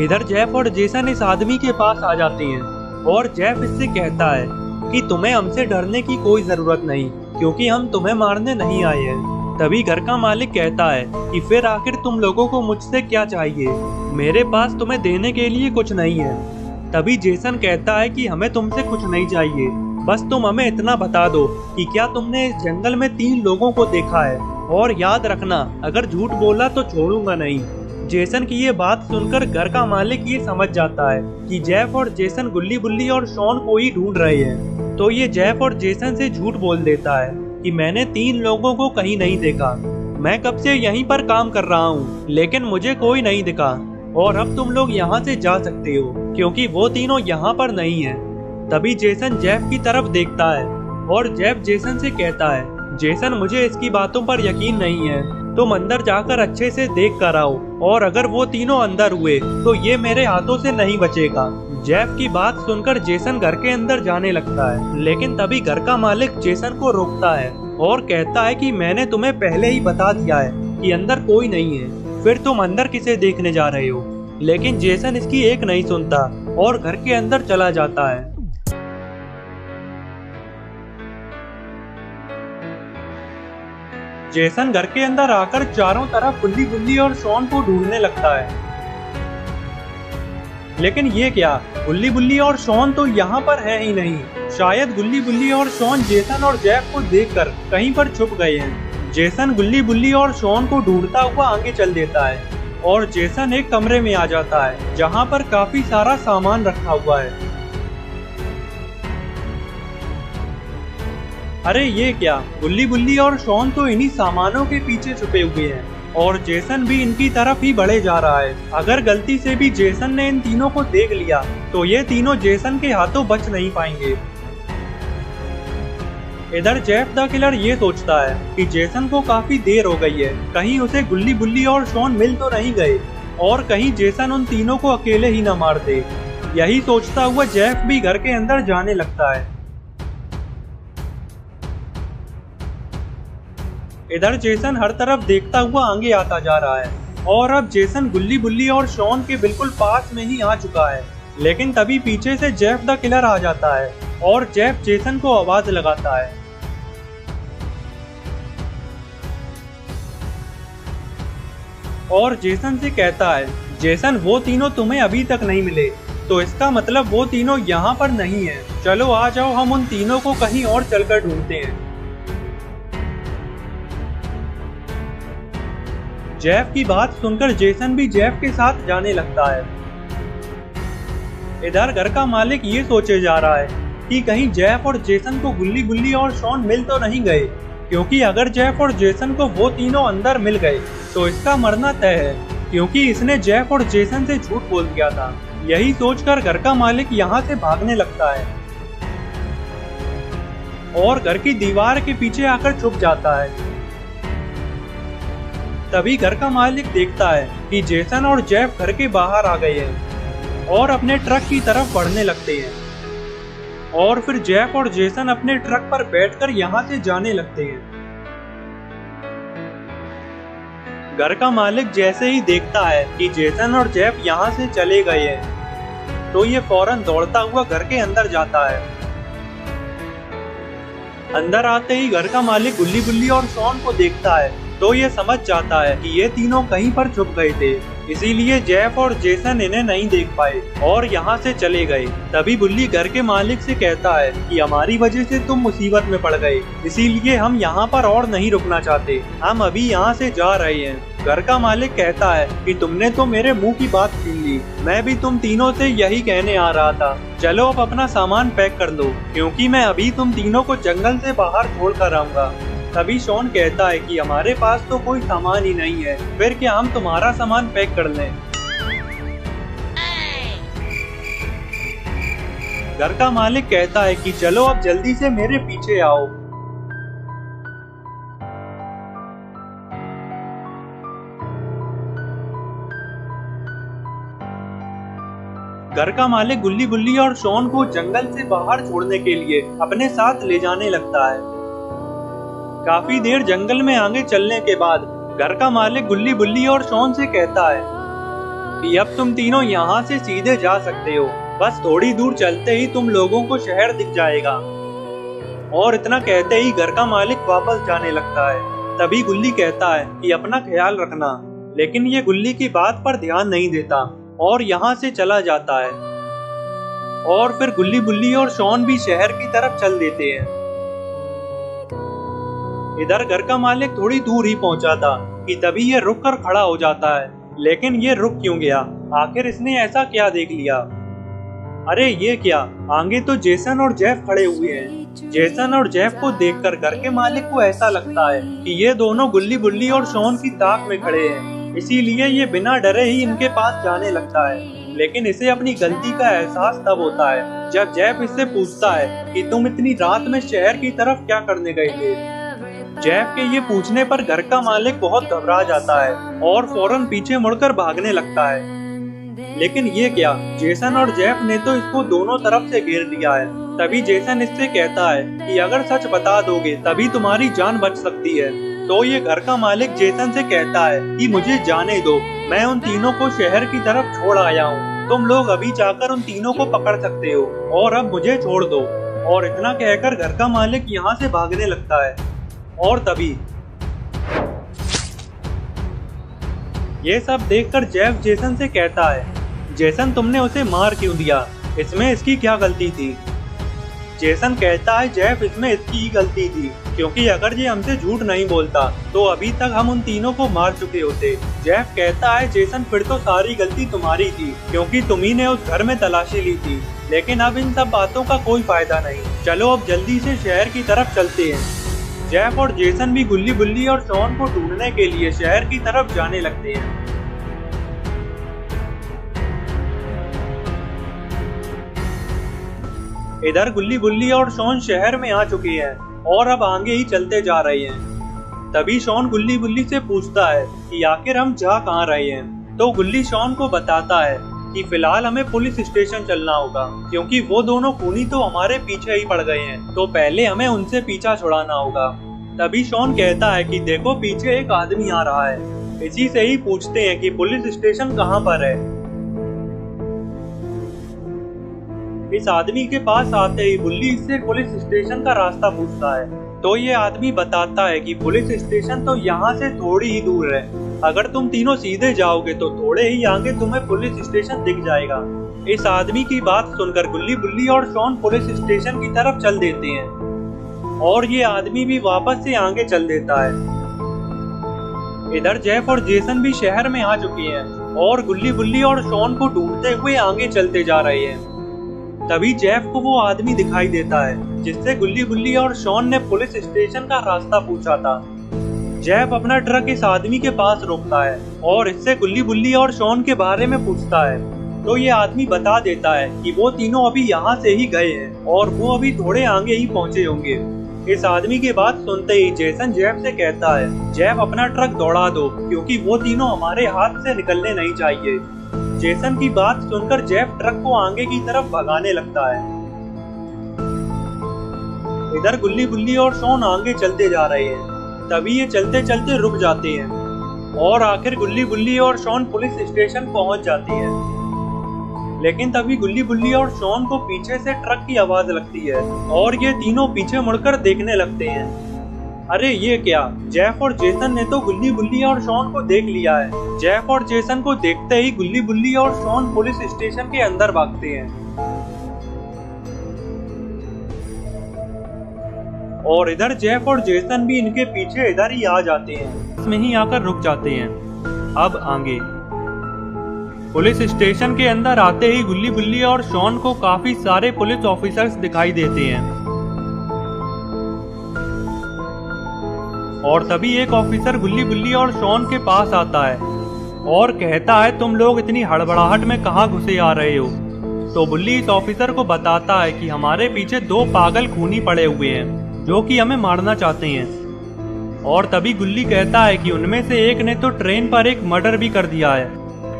इधर जेफ और जेसन इस आदमी के पास आ जाते हैं और जेफ इससे कहता है कि तुम्हें हमसे डरने की कोई जरूरत नहीं, क्योंकि हम तुम्हें मारने नहीं आए हैं। तभी घर का मालिक कहता है कि फिर आखिर तुम लोगों को मुझसे क्या चाहिए, मेरे पास तुम्हें देने के लिए कुछ नहीं है। तभी जेसन कहता है कि हमें तुमसे कुछ नहीं चाहिए, बस तुम हमें इतना बता दो कि क्या तुमने इस जंगल में 3 लोगों को देखा है, और याद रखना अगर झूठ बोला तो छोड़ूंगा नहीं। जेसन की ये बात सुनकर घर का मालिक ये समझ जाता है कि जेफ और जेसन गुल्ली बुल्ली और शॉन को ही ढूंढ रहे हैं, तो ये जेफ और जेसन से झूठ बोल देता है कि मैंने 3 लोगों को कहीं नहीं देखा, मैं कब से यहीं पर काम कर रहा हूँ, लेकिन मुझे कोई नहीं दिखा और अब तुम लोग यहाँ से जा सकते हो क्योंकि वो तीनों यहाँ पर नहीं है। तभी जेसन जेफ की तरफ देखता है और जेफ जेसन से कहता है, जेसन मुझे इसकी बातों पर यकीन नहीं है, तुम अंदर जाकर अच्छे से देख कर आओ और अगर वो तीनों अंदर हुए तो ये मेरे हाथों से नहीं बचेगा। जेफ की बात सुनकर जेसन घर के अंदर जाने लगता है, लेकिन तभी घर का मालिक जेसन को रोकता है और कहता है कि मैंने तुम्हें पहले ही बता दिया है कि अंदर कोई नहीं है, फिर तुम अंदर किसे देखने जा रहे हो। लेकिन जेसन इसकी एक नहीं सुनता और घर के अंदर चला जाता है। जेसन घर के अंदर आकर चारों तरफ गुल्ली गुल्ली और शॉन को ढूंढने लगता है, लेकिन ये क्या, गुल्ली बुल्ली और शॉन तो यहाँ पर है ही नहीं। शायद गुल्ली बुल्ली और शॉन जेसन और जेफ को देखकर कहीं पर छुप गए हैं। जेसन गुल्ली बुल्ली और शॉन को ढूंढता हुआ आगे चल देता है और जेसन एक कमरे में आ जाता है जहाँ पर काफी सारा सामान रखा हुआ है। अरे ये क्या, गुल्ली बुल्ली और शॉन तो इन्हीं सामानों के पीछे छुपे हुए हैं और जेसन भी इनकी तरफ ही बढ़े जा रहा है। अगर गलती से भी जेसन ने इन तीनों को देख लिया तो ये तीनों जेसन के हाथों बच नहीं पाएंगे। इधर जेफ द किलर ये सोचता है कि जेसन को काफी देर हो गई है, कहीं उसे गुल्ली बुल्ली और शॉन मिल तो नहीं गए और कहीं जेसन उन तीनों को अकेले ही न मार दे। यही सोचता हुआ जेफ भी घर के अंदर जाने लगता है। इधर जेसन हर तरफ देखता हुआ आगे आता जा रहा है और अब जेसन गुल्ली बुल्ली और शॉन के बिल्कुल पास में ही आ चुका है, लेकिन तभी पीछे से जेफ द किलर आ जाता है और जेफ जेसन को आवाज लगाता है। और जेसन से कहता है, जेसन वो तीनों तुम्हें अभी तक नहीं मिले, तो इसका मतलब वो तीनों यहाँ पर नहीं है। चलो आ जाओ, हम उन तीनों को कहीं और चलकर ढूंढते हैं। जेफ की बात सुनकर जेसन भी जेफ के साथ जाने लगता है। इधर घर का मालिक ये सोचे जा रहा है कि कहीं जेफ और जेसन को गुल्ली बुल्ली और शॉन मिल तो नहीं गए, क्योंकि अगर जेफ और जेसन को वो तीनों अंदर मिल गए तो इसका मरना तय है, क्योंकि इसने जेफ और जेसन से झूठ बोल दिया था। यही सोचकर घर का मालिक यहाँ से भागने लगता है और घर की दीवार के पीछे आकर छुप जाता है। तभी घर का मालिक देखता है कि जेसन और जेफ घर के बाहर आ गए हैं और अपने ट्रक की तरफ बढ़ने लगते हैं। और फिर जेफ और जेसन अपने ट्रक पर बैठकर यहाँ से जाने लगते हैं। घर का मालिक जैसे ही देखता है कि जेसन और जेफ यहाँ से चले गए हैं, तो ये फौरन दौड़ता हुआ घर के अंदर जाता है। अंदर आते ही घर का मालिक गुल्ली बुल्ली और शॉन को देखता है, तो ये समझ जाता है कि ये तीनों कहीं पर छुप गए थे, इसीलिए जेफ और जेसन इन्हें नहीं देख पाए और यहाँ से चले गए। तभी बुल्ली घर के मालिक से कहता है कि हमारी वजह से तुम मुसीबत में पड़ गए, इसीलिए हम यहाँ पर और नहीं रुकना चाहते, हम अभी यहाँ से जा रहे हैं। घर का मालिक कहता है कि तुमने तो मेरे मुंह की बात छीन ली, मैं भी तुम तीनों से यही कहने आ रहा था। चलो अब अपना सामान पैक कर लो, क्योंकि मैं अभी तुम तीनों को जंगल से बाहर छोड़ कर आऊंगा। तभी शॉन कहता है कि हमारे पास तो कोई सामान ही नहीं है, फिर क्या हम तुम्हारा सामान पैक कर लें। घर का मालिक कहता है कि चलो अब जल्दी से मेरे पीछे आओ। घर का मालिक गुल्ली बुल्ली और शॉन को जंगल से बाहर छोड़ने के लिए अपने साथ ले जाने लगता है। काफी देर जंगल में आगे चलने के बाद घर का मालिक गुल्ली बुल्ली और शॉन से कहता है कि अब तुम तीनों यहाँ से सीधे जा सकते हो, बस थोड़ी दूर चलते ही तुम लोगों को शहर दिख जाएगा। और इतना कहते ही घर का मालिक वापस जाने लगता है। तभी गुल्ली कहता है कि अपना ख्याल रखना, लेकिन ये गुल्ली की बात पर ध्यान नहीं देता और यहाँ से चला जाता है। और फिर गुल्ली बुल्ली और शॉन भी शहर की तरफ चल देते हैं। इधर घर का मालिक थोड़ी दूर ही पहुंचा था कि तभी ये रुक कर खड़ा हो जाता है, लेकिन ये रुक क्यों गया? आखिर इसने ऐसा क्या देख लिया? अरे ये क्या, आगे तो जेसन और जेफ खड़े हुए हैं। जेसन और जेफ को देखकर घर के मालिक को ऐसा लगता है कि ये दोनों गुल्ली बुल्ली और शॉन की ताक में खड़े हैं, इसीलिए ये बिना डरे ही इनके पास जाने लगता है। लेकिन इसे अपनी गलती का एहसास तब होता है जब जेफ इससे पूछता है कि तुम इतनी रात में शहर की तरफ क्या करने गए थे। जेफ के ये पूछने पर घर का मालिक बहुत घबरा जाता है और फौरन पीछे मुड़कर भागने लगता है। लेकिन ये क्या, जेसन और जेफ ने तो इसको दोनों तरफ से घेर लिया है। तभी जेसन इससे कहता है कि अगर सच बता दोगे तभी तुम्हारी जान बच सकती है। तो ये घर का मालिक जेसन से कहता है कि मुझे जाने दो, मैं उन तीनों को शहर की तरफ छोड़ आया हूँ, तुम लोग अभी जाकर उन तीनों को पकड़ सकते हो और अब मुझे छोड़ दो। और इतना कहकर घर का मालिक यहाँ से भागने लगता है। और तभी ये सब देखकर जेफ जेसन से कहता है, जेसन तुमने उसे मार क्यों दिया, इसमें इसकी क्या गलती थी? जेसन कहता है जेफ इसमें इसकी ही गलती थी, क्योंकि अगर ये हमसे झूठ नहीं बोलता तो अभी तक हम उन तीनों को मार चुके होते। जेफ कहता है जेसन फिर तो सारी गलती तुम्हारी थी, क्योंकि तुम्ही ने उस घर में तलाशी ली थी। लेकिन अब इन सब बातों का कोई फायदा नहीं, चलो अब जल्दी से शहर की तरफ चलते हैं। जेफ और जेसन भी गुल्ली बुल्ली और शॉन को ढूंढने के लिए शहर की तरफ जाने लगते हैं। इधर गुल्ली बुल्ली और शॉन शहर में आ चुके हैं और अब आगे ही चलते जा रहे हैं। तभी शॉन गुल्ली बुल्ली से पूछता है कि आखिर हम जा कहाँ रहे हैं। तो गुल्ली शॉन को बताता है कि फिलहाल हमें पुलिस स्टेशन चलना होगा, क्योंकि वो दोनों खूनी तो हमारे पीछे ही पड़ गए हैं, तो पहले हमें उनसे पीछा छुड़ाना होगा। तभी शॉन कहता है कि देखो पीछे एक आदमी आ रहा है, इसी से ही पूछते हैं कि पुलिस स्टेशन कहाँ पर है। इस आदमी के पास आते ही बुल्ली इससे पुलिस स्टेशन का रास्ता पूछता है, तो ये आदमी बताता है कि पुलिस स्टेशन तो यहाँ से थोड़ी ही दूर है, अगर तुम तीनों सीधे जाओगे तो थोड़े ही आगे तुम्हें पुलिस स्टेशन दिख जाएगा। इस आदमी की बात सुनकर गुल्ली बुल्ली और शॉन पुलिस स्टेशन की तरफ चल देते हैं और ये आदमी भी वापस से आगे चल देता है। इधर जेफ और जेसन भी शहर में आ चुके हैं और गुल्ली बुल्ली और शॉन को ढूंढते हुए आगे चलते जा रहे हैं। तभी जेफ को वो आदमी दिखाई देता है जिससे गुल्ली बुल्ली और शॉन ने पुलिस स्टेशन का रास्ता पूछा था। जेफ अपना ट्रक इस आदमी के पास रोकता है और इससे गुल्ली बुल्ली और शॉन के बारे में पूछता है, तो ये आदमी बता देता है कि वो तीनों अभी यहाँ से ही गए हैं और वो अभी थोड़े आगे ही पहुँचे होंगे। इस आदमी की बात सुनते ही जेसन जेफ से कहता है, जेफ अपना ट्रक दौड़ा दो क्योंकि वो तीनों हमारे हाथ से निकलने नहीं चाहिए। जेसन की बात सुनकर जेफ ट्रक को आगे की तरफ भगाने लगता है। इधर गुल्ली बुल्ली और शॉन आगे चलते जा रहे हैं। तभी ये चलते चलते रुक जाते हैं और आखिर गुल्ली बुल्ली और शॉन पुलिस स्टेशन पहुंच जाती है। लेकिन तभी गुल्ली बुल्ली और शॉन को पीछे से ट्रक की आवाज लगती है और ये तीनों पीछे मुड़कर देखने लगते हैं। अरे ये क्या, जेफ और जेसन ने तो गुल्ली बुल्ली और शॉन को देख लिया है। जेफ और जेसन को देखते ही गुल्ली बुल्ली और शॉन पुलिस स्टेशन के अंदर भागते हैं और इधर जेफ और जेसन भी इनके पीछे इधर ही आ जाते हैं, इसमें ही आकर रुक जाते हैं। अब आगे पुलिस स्टेशन के अंदर आते ही गुल्ली बुल्ली और शॉन को काफी सारे पुलिस ऑफिसर्स दिखाई देते हैं और तभी एक ऑफिसर गुल्ली बुल्ली और शॉन के पास आता है और कहता है, तुम लोग इतनी हड़बड़ाहट में कहाँ घुसे आ रहे हो। तो बुल्ली इस ऑफिसर को बताता है कि हमारे पीछे दो पागल खूनी पड़े हुए हैं जो कि हमें मारना चाहते हैं। और तभी गुल्ली कहता है कि उनमें से एक ने तो ट्रेन पर एक मर्डर भी कर दिया है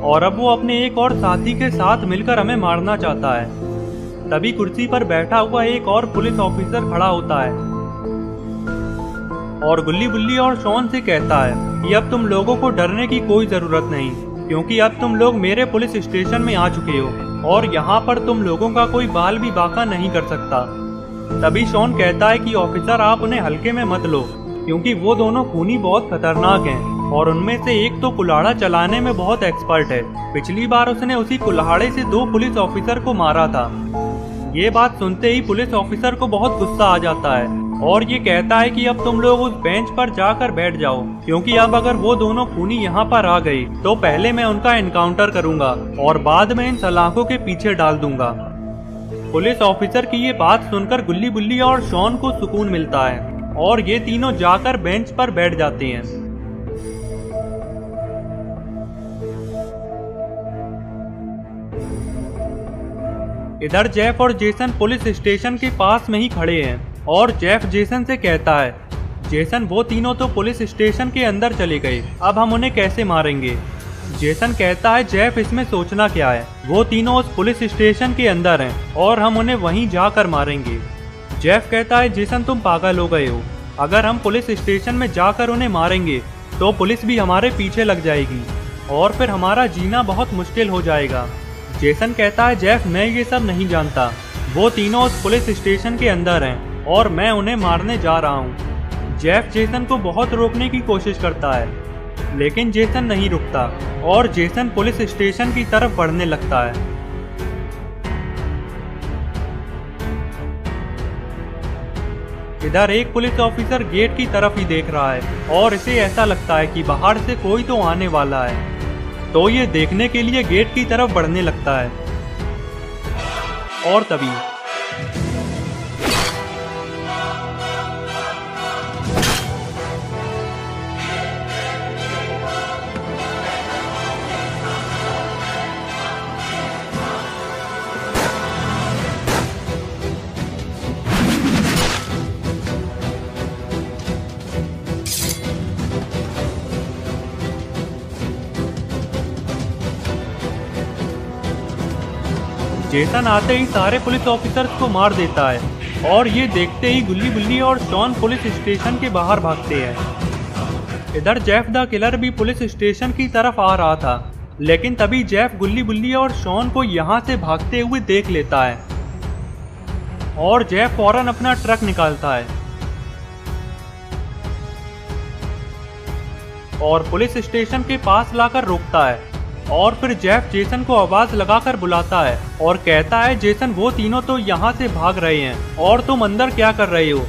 और अब वो अपने एक और साथी के साथ मिलकर हमें मारना चाहता है। तभी कुर्सी पर बैठा हुआ एक और पुलिस ऑफिसर खड़ा होता है और गुल्ली बुल्ली और शॉन से कहता है कि अब तुम लोगों को डरने की कोई जरूरत नहीं, क्योंकि अब तुम लोग मेरे पुलिस स्टेशन में आ चुके हो और यहाँ पर तुम लोगों का कोई बाल भी बाका नहीं कर सकता। तभी शॉन कहता है कि ऑफिसर आप उन्हें हल्के में मत लो, क्योंकि वो दोनों खूनी बहुत खतरनाक हैं और उनमें से एक तो कुल्हाड़ा चलाने में बहुत एक्सपर्ट है। पिछली बार उसने उसी कुल्हाड़े से 2 पुलिस ऑफिसर को मारा था। ये बात सुनते ही पुलिस ऑफिसर को बहुत गुस्सा आ जाता है और ये कहता है कि अब तुम लोग उस बेंच पर जाकर बैठ जाओ, क्योंकि अब अगर वो दोनों खूनी यहाँ पर आ गए तो पहले मैं उनका एनकाउंटर करूंगा और बाद में इन सलाखों के पीछे डाल दूंगा। पुलिस ऑफिसर की ये बात सुनकर गुल्ली बुल्ली और शॉन को सुकून मिलता है और ये तीनों जाकर बेंच पर बैठ जाते हैं। इधर जेफ और जेसन पुलिस स्टेशन के पास में ही खड़े हैं और जेफ जेसन से कहता है, जेसन वो तीनों तो पुलिस स्टेशन के अंदर चले गए, अब हम उन्हें कैसे मारेंगे। जेसन कहता है, जेफ इसमें सोचना क्या है, वो तीनों उस पुलिस स्टेशन के अंदर हैं और हम उन्हें वहीं जाकर मारेंगे। जेफ कहता है, जेसन तुम पागल हो गए हो, अगर हम पुलिस स्टेशन में जाकर उन्हें मारेंगे तो पुलिस भी हमारे पीछे लग जाएगी और फिर हमारा जीना बहुत मुश्किल हो जाएगा। जेसन कहता है, जेफ मैं ये सब नहीं जानता, वो तीनों उस पुलिस स्टेशन के अंदर हैं और मैं उन्हें मारने जा रहा हूँ। जेफ जेसन को बहुत रोकने की कोशिश करता है लेकिन जेसन नहीं रुकता और जेसन पुलिस स्टेशन की तरफ बढ़ने लगता है। इधर एक पुलिस ऑफिसर गेट की तरफ ही देख रहा है और इसे ऐसा लगता है कि बाहर से कोई तो आने वाला है, तो ये देखने के लिए गेट की तरफ बढ़ने लगता है और तभी जेसन आते ही सारे पुलिस ऑफिसर्स को मार देता है और ये देखते ही गुल्ली बुल्ली और शॉन पुलिस स्टेशन के बाहर भागते हैं। इधर जेफ द किलर भी पुलिस स्टेशन की तरफ आ रहा था, लेकिन तभी जेफ गुल्ली बुल्ली और शॉन को यहाँ से भागते हुए देख लेता है और जेफ फौरन अपना ट्रक निकालता है और पुलिस स्टेशन के पास लाकर रोकता है और फिर जेफ जेसन को आवाज लगाकर बुलाता है और कहता है, जेसन वो तीनों तो यहाँ से भाग रहे हैं और तुम अंदर क्या कर रहे हो।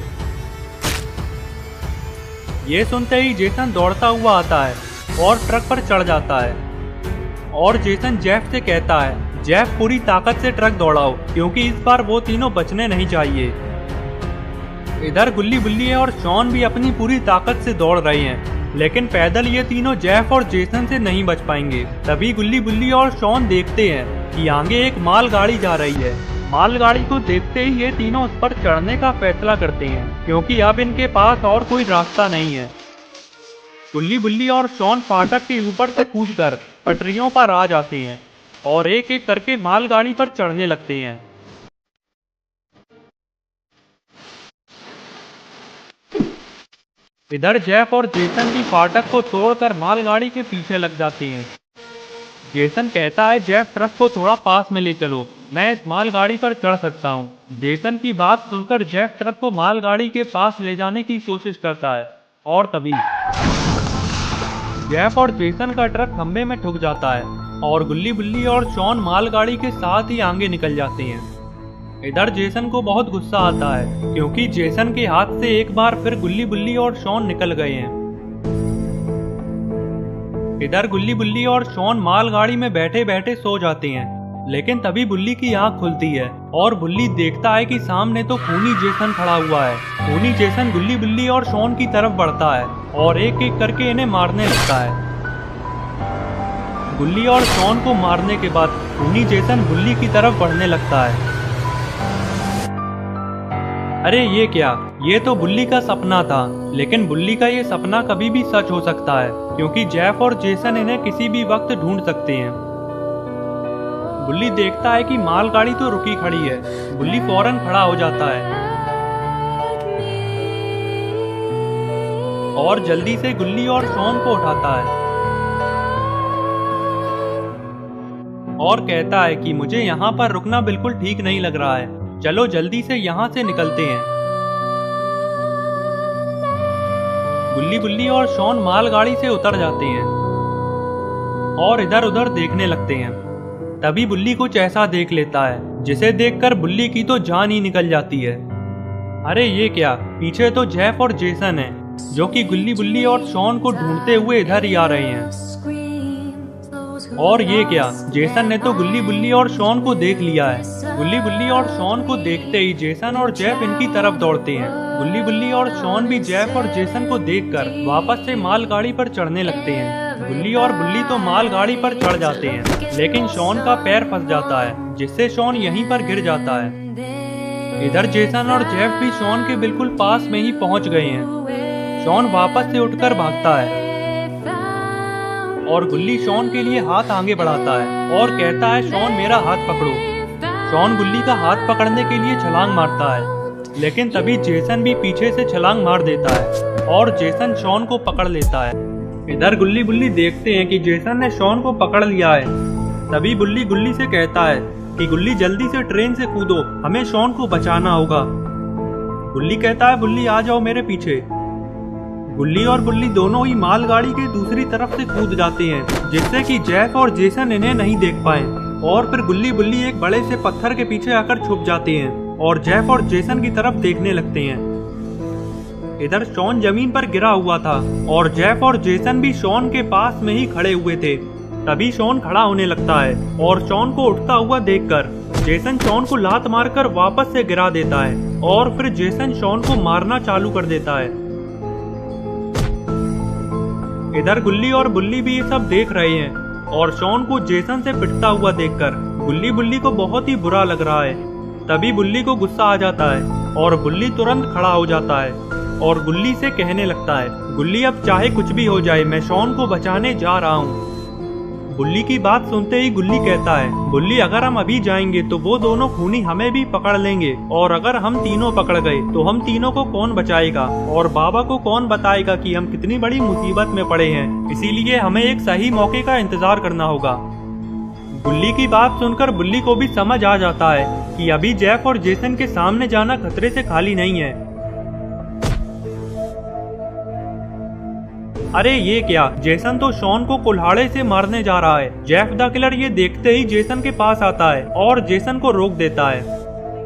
ये सुनते ही जेसन दौड़ता हुआ आता है और ट्रक पर चढ़ जाता है और जेसन जेफ से कहता है, जेफ पूरी ताकत से ट्रक दौड़ाओ क्योंकि इस बार वो तीनों बचने नहीं चाहिए। इधर गुल्ली बुल्ली और शॉन भी अपनी पूरी ताकत से दौड़ रहे हैं, लेकिन पैदल ये तीनों जेफ और जेसन से नहीं बच पाएंगे। तभी गुल्ली बुल्ली और शॉन देखते हैं कि आगे एक मालगाड़ी जा रही है। मालगाड़ी को देखते ही ये तीनों उस पर चढ़ने का फैसला करते हैं क्योंकि अब इनके पास और कोई रास्ता नहीं है। गुल्ली बुल्ली और शॉन फाटक के ऊपर से कूदकर पटरियों पर आ जाते हैं और एक एक करके मालगाड़ी पर चढ़ने लगते हैं। इधर जेफ और जेसन भी फाटक को तोड़कर मालगाड़ी के पीछे लग जाते हैं। जेसन कहता है, जेफ ट्रक को थोड़ा पास में ले चलो, मैं इस मालगाड़ी पर चढ़ सकता हूँ। जेसन की बात सुनकर जेफ ट्रक को मालगाड़ी के पास ले जाने की कोशिश करता है और तभी जेफ और जेसन का ट्रक खंबे में ठुक जाता है और गुल्ली बुल्ली और शॉन मालगाड़ी के साथ ही आगे निकल जाते हैं। इधर जेसन को बहुत गुस्सा आता है क्योंकि जेसन के हाथ से एक बार फिर गुल्ली बुल्ली और शॉन निकल गए हैं। इधर गुल्ली बुल्ली और शॉन मालगाड़ी में बैठे बैठे सो जाते हैं, लेकिन तभी बुल्ली की आंख खुलती है और बुल्ली देखता है कि सामने तो खूनी जेसन खड़ा हुआ है। खूनी जेसन गुल्ली बुल्ली और शॉन की तरफ बढ़ता है और एक एक करके इन्हें मारने लगता है। गुल्ली और शॉन को मारने के बाद खूनी जेसन बुल्ली की तरफ बढ़ने लगता है। अरे ये क्या, ये तो बुल्ली का सपना था, लेकिन बुल्ली का ये सपना कभी भी सच हो सकता है क्योंकि जेफ और जेसन इन्हें किसी भी वक्त ढूंढ सकते हैं। बुल्ली देखता है कि मालगाड़ी तो रुकी खड़ी है। बुल्ली फौरन खड़ा हो जाता है और जल्दी से गुल्ली और शॉन को उठाता है और कहता है कि मुझे यहाँ पर रुकना बिल्कुल ठीक नहीं लग रहा है, चलो जल्दी से यहाँ से निकलते हैं। गुल्ली बुल्ली और शॉन मालगाड़ी से उतर जाते हैं और इधर उधर देखने लगते हैं। तभी बुल्ली कुछ ऐसा देख लेता है जिसे देखकर बुल्ली की तो जान ही निकल जाती है। अरे ये क्या, पीछे तो जेफ और जेसन है जो कि गुल्ली बुल्ली और शॉन को ढूंढते हुए इधर ही आ रहे हैं। और ये क्या, जेसन ने तो गुल्ली बुल्ली और शॉन को देख लिया है। गुल्ली बुल्ली और शॉन को देखते ही जेसन और जेफ इनकी तरफ दौड़ते हैं। गुल्ली बुल्ली और शॉन भी जेफ और जेसन को देखकर वापस से मालगाड़ी पर चढ़ने लगते हैं। गुल्ली और बुल्ली तो मालगाड़ी पर चढ़ जाते हैं, लेकिन शॉन का पैर फंस जाता है जिससे शॉन यहीं पर गिर जाता है। इधर जेसन और जेफ भी शॉन के बिल्कुल पास में ही पहुंच गए हैं। शॉन वापस से उठकर भागता है और गुल्ली शॉन के लिए हाथ आगे बढ़ाता है और कहता है, शॉन मेरा हाथ पकड़ो। शॉन गुल्ली का हाथ पकड़ने के लिए छलांग मारता है, लेकिन तभी जेसन भी पीछे से छलांग मार देता है और जेसन शॉन को पकड़ लेता है। इधर गुल्ली बुल्ली देखते हैं कि जेसन ने शॉन को पकड़ लिया है। तभी बुल्ली गुल्ली से कहता है कि गुल्ली जल्दी से ट्रेन से कूदो, हमें शॉन को बचाना होगा। गुल्ली कहता है, बुल्ली आ जाओ मेरे पीछे। गुल्ली और बुल्ली दोनों ही मालगाड़ी के दूसरी तरफ से कूद जाते हैं जिससे कि जेफ और जेसन इन्हें नहीं देख पाए और फिर गुल्ली बुल्ली एक बड़े से पत्थर के पीछे आकर छुप जाते हैं और जेफ और जेसन की तरफ देखने लगते हैं। इधर शॉन जमीन पर गिरा हुआ था और जेफ और जेसन भी शॉन के पास में ही खड़े हुए थे। तभी शॉन खड़ा होने लगता है और शॉन को उठता हुआ देखकर जेसन शॉन को लात मारकर वापस से गिरा देता है और फिर जेसन शॉन को मारना चालू कर देता है। इधर गुल्ली और बुल्ली भी ये सब देख रहे हैं और शॉन को जेसन से पिटता हुआ देखकर गुल्ली बुल्ली को बहुत ही बुरा लग रहा है। तभी बुल्ली को गुस्सा आ जाता है और बुल्ली तुरंत खड़ा हो जाता है और गुल्ली से कहने लगता है, गुल्ली अब चाहे कुछ भी हो जाए मैं शॉन को बचाने जा रहा हूँ। बुल्ली की बात सुनते ही गुल्ली कहता है, बुल्ली अगर हम अभी जाएंगे तो वो दोनों खूनी हमें भी पकड़ लेंगे और अगर हम तीनों पकड़ गए तो हम तीनों को कौन बचाएगा और बाबा को कौन बताएगा कि हम कितनी बड़ी मुसीबत में पड़े हैं। इसीलिए हमें एक सही मौके का इंतजार करना होगा। बुल्ली की बात सुनकर बुल्ली को भी समझ आ जाता है कि अभी जेफ और जेसन के सामने जाना खतरे से खाली नहीं है। अरे ये क्या, जेसन तो शॉन को कुल्हाड़े से मारने जा रहा है। जेफ द किलर ये देखते ही जेसन के पास आता है और जेसन को रोक देता है।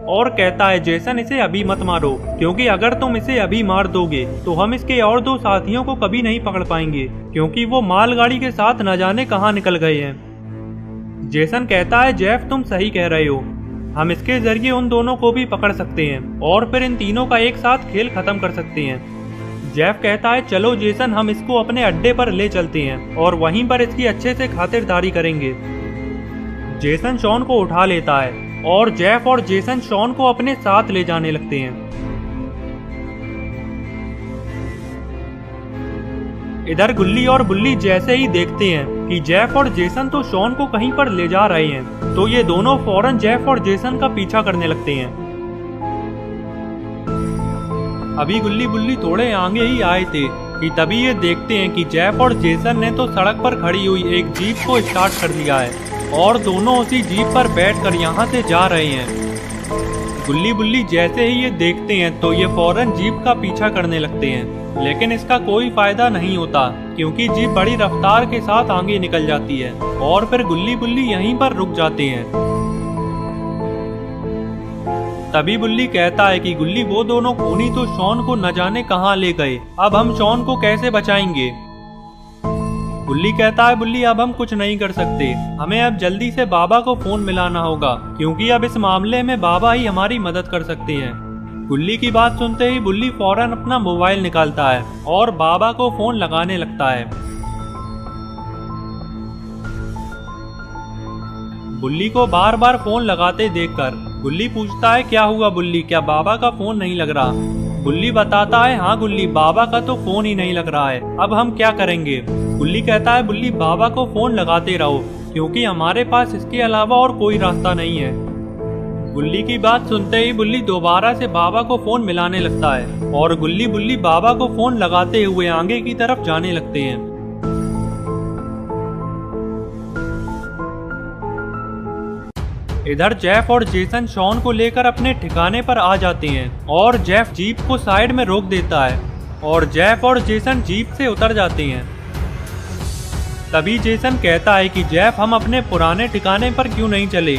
और कहता है जेसन इसे अभी मत मारो, क्योंकि अगर तुम इसे अभी मार दोगे तो हम इसके और 2 साथियों को कभी नहीं पकड़ पाएंगे, क्योंकि वो मालगाड़ी के साथ न जाने कहां निकल गए हैं। जेसन कहता है जेफ तुम सही कह रहे हो, हम इसके जरिए उन दोनों को भी पकड़ सकते हैं और फिर इन तीनों का एक साथ खेल खत्म कर सकते हैं। जेफ कहता है चलो जेसन हम इसको अपने अड्डे पर ले चलते हैं और वहीं पर इसकी अच्छे से खातिरदारी करेंगे। जेसन शॉन को उठा लेता है और जेफ और जेसन शॉन को अपने साथ ले जाने लगते हैं। इधर गुल्ली और बुल्ली जैसे ही देखते हैं कि जेफ और जेसन तो शॉन को कहीं पर ले जा रहे हैं, तो ये दोनों फौरन जेफ और जेसन का पीछा करने लगते हैं। अभी गुल्ली बुल्ली थोड़े आगे ही आए थे कि तभी ये देखते हैं कि जेफ और जेसन ने तो सड़क पर खड़ी हुई एक जीप को स्टार्ट कर दिया है और दोनों उसी जीप पर बैठकर यहाँ से जा रहे हैं। गुल्ली बुल्ली जैसे ही ये देखते हैं तो ये फौरन जीप का पीछा करने लगते हैं, लेकिन इसका कोई फायदा नहीं होता क्योंकि जीप बड़ी रफ्तार के साथ आगे निकल जाती है और फिर गुल्ली बुल्ली यहीं पर रुक जाते हैं। तभी बुल्ली कहता है कि गुल्ली वो दोनों खूनी तो शॉन को न जाने कहां ले गए, अब हम शॉन को कैसे बचाएंगे। गुल्ली कहता है बुल्ली अब हम कुछ नहीं कर सकते, हमें अब जल्दी से बाबा को फोन मिलाना होगा, क्योंकि अब इस मामले में बाबा ही हमारी मदद कर सकते हैं। गुल्ली की बात सुनते ही बुल्ली फौरन अपना मोबाइल निकालता है और बाबा को फोन लगाने लगता है। बुल्ली को बार बार फोन लगाते देखकर गुल्ली पूछता है क्या हुआ बुल्ली, क्या बाबा का फोन नहीं लग रहा। गुल्ली बताता है हाँ गुल्ली बाबा का तो फोन ही नहीं लग रहा है, अब हम क्या करेंगे। गुल्ली कहता है बुल्ली बाबा को फोन लगाते रहो, क्योंकि हमारे पास इसके अलावा और कोई रास्ता नहीं है। गुल्ली की बात सुनते ही बुल्ली दोबारा से बाबा को फोन मिलाने लगता है और गुल्ली बुल्ली बाबा को फोन लगाते हुए आगे की तरफ जाने लगते हैं। इधर जेफ और जेसन शॉन को लेकर अपने ठिकाने पर आ जाते हैं और जेफ जीप को साइड में रोक देता है और जेफ और जेसन जीप से उतर जाते हैं। तभी जेसन कहता है कि जेफ हम अपने पुराने ठिकाने पर क्यों नहीं चले।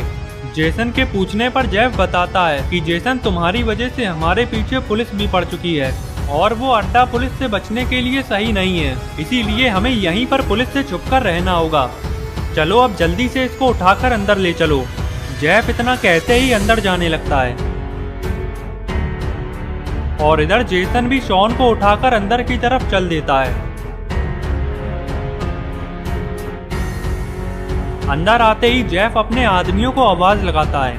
जेसन के पूछने पर जेफ बताता है कि जेसन तुम्हारी वजह से हमारे पीछे पुलिस भी पड़ चुकी है और वो अड्डा पुलिस से बचने के लिए सही नहीं है, इसीलिए हमें यहीं पर पुलिस से छुपकर रहना होगा। चलो अब जल्दी से इसको उठाकर अंदर ले चलो। जेफ इतना कहते ही अंदर जाने लगता है और इधर जेसन भी शॉन को उठाकर अंदर की तरफ चल देता है। अंदर आते ही जेफ अपने आदमियों को आवाज लगाता है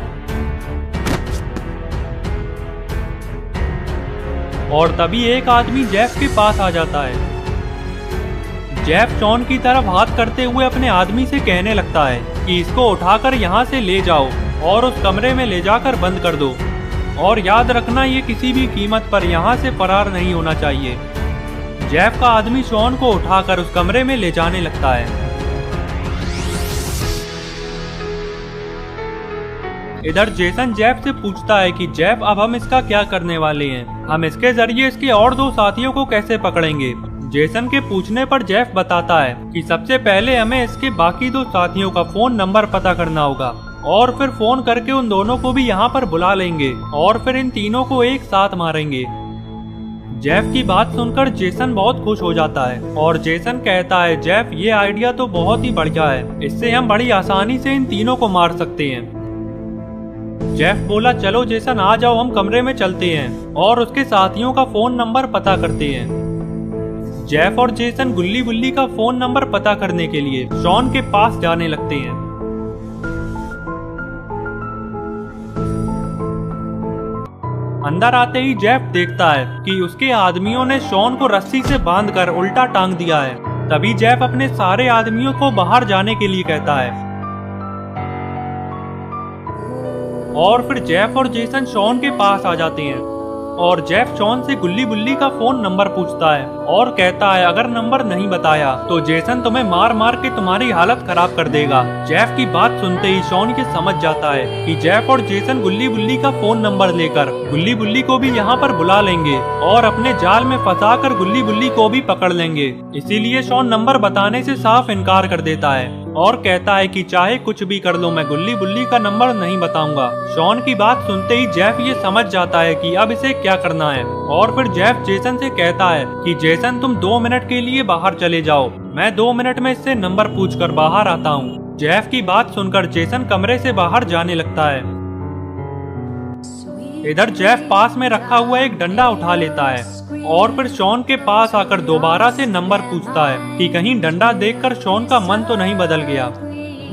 और तभी एक आदमी जेफ के पास आ जाता है। जेफ शॉन की तरफ हाथ करते हुए अपने आदमी से कहने लगता है कि इसको उठाकर यहाँ से ले जाओ और उस कमरे में ले जाकर बंद कर दो, और याद रखना ये किसी भी कीमत पर यहाँ से फरार नहीं होना चाहिए। जेफ का आदमी शॉन को उठाकर उस कमरे में ले जाने लगता है। इधर जेसन जेफ से पूछता है कि जेफ अब हम इसका क्या करने वाले हैं, हम इसके जरिए इसके और 2 साथियों को कैसे पकड़ेंगे। जेसन के पूछने पर जेफ बताता है कि सबसे पहले हमें इसके बाकी 2 साथियों का फोन नंबर पता करना होगा और फिर फोन करके उन दोनों को भी यहाँ पर बुला लेंगे और फिर इन तीनों को एक साथ मारेंगे। जेफ की बात सुनकर जेसन बहुत खुश हो जाता है और जेसन कहता है जेफ ये आइडिया तो बहुत ही बढ़िया है, इससे हम बड़ी आसानी से इन तीनों को मार सकते हैं। जेफ बोला चलो जेसन आ जाओ हम कमरे में चलते हैं और उसके साथियों का फोन नंबर पता करते हैं। जेफ और जेसन गुल्ली बुल्ली का फोन नंबर पता करने के लिए शॉन के पास जाने लगते हैं। अंदर आते ही जेफ देखता है कि उसके आदमियों ने शॉन को रस्सी से बांधकर उल्टा टांग दिया है। तभी जेफ अपने सारे आदमियों को बाहर जाने के लिए कहता है और फिर जेफ और जेसन शॉन के पास आ जाते हैं और जेफ शॉन से गुल्ली बुल्ली का फोन नंबर पूछता है और कहता है अगर नंबर नहीं बताया तो जेसन तुम्हें मार मार के तुम्हारी हालत खराब कर देगा। जेफ की बात सुनते ही शॉन ये समझ जाता है कि जेफ और जेसन गुल्ली बुल्ली का फोन नंबर लेकर गुल्ली बुल्ली को भी यहाँ पर बुला लेंगे और अपने जाल में फंसाकर गुल्ली बुल्ली को भी पकड़ लेंगे, इसीलिए शॉन नंबर बताने से साफ इनकार कर देता है और कहता है कि चाहे कुछ भी कर लो मैं गुल्ली बुल्ली का नंबर नहीं बताऊंगा। शॉन की बात सुनते ही जेफ ये समझ जाता है कि अब इसे क्या करना है और फिर जेफ जेसन से कहता है कि जेसन तुम 2 मिनट के लिए बाहर चले जाओ, मैं 2 मिनट में इससे नंबर पूछकर बाहर आता हूँ। जेफ की बात सुनकर जेसन कमरे से बाहर जाने लगता है। इधर जेफ पास में रखा हुआ एक डंडा उठा लेता है और फिर शॉन के पास आकर दोबारा से नंबर पूछता है कि कहीं डंडा देखकर शॉन का मन तो नहीं बदल गया।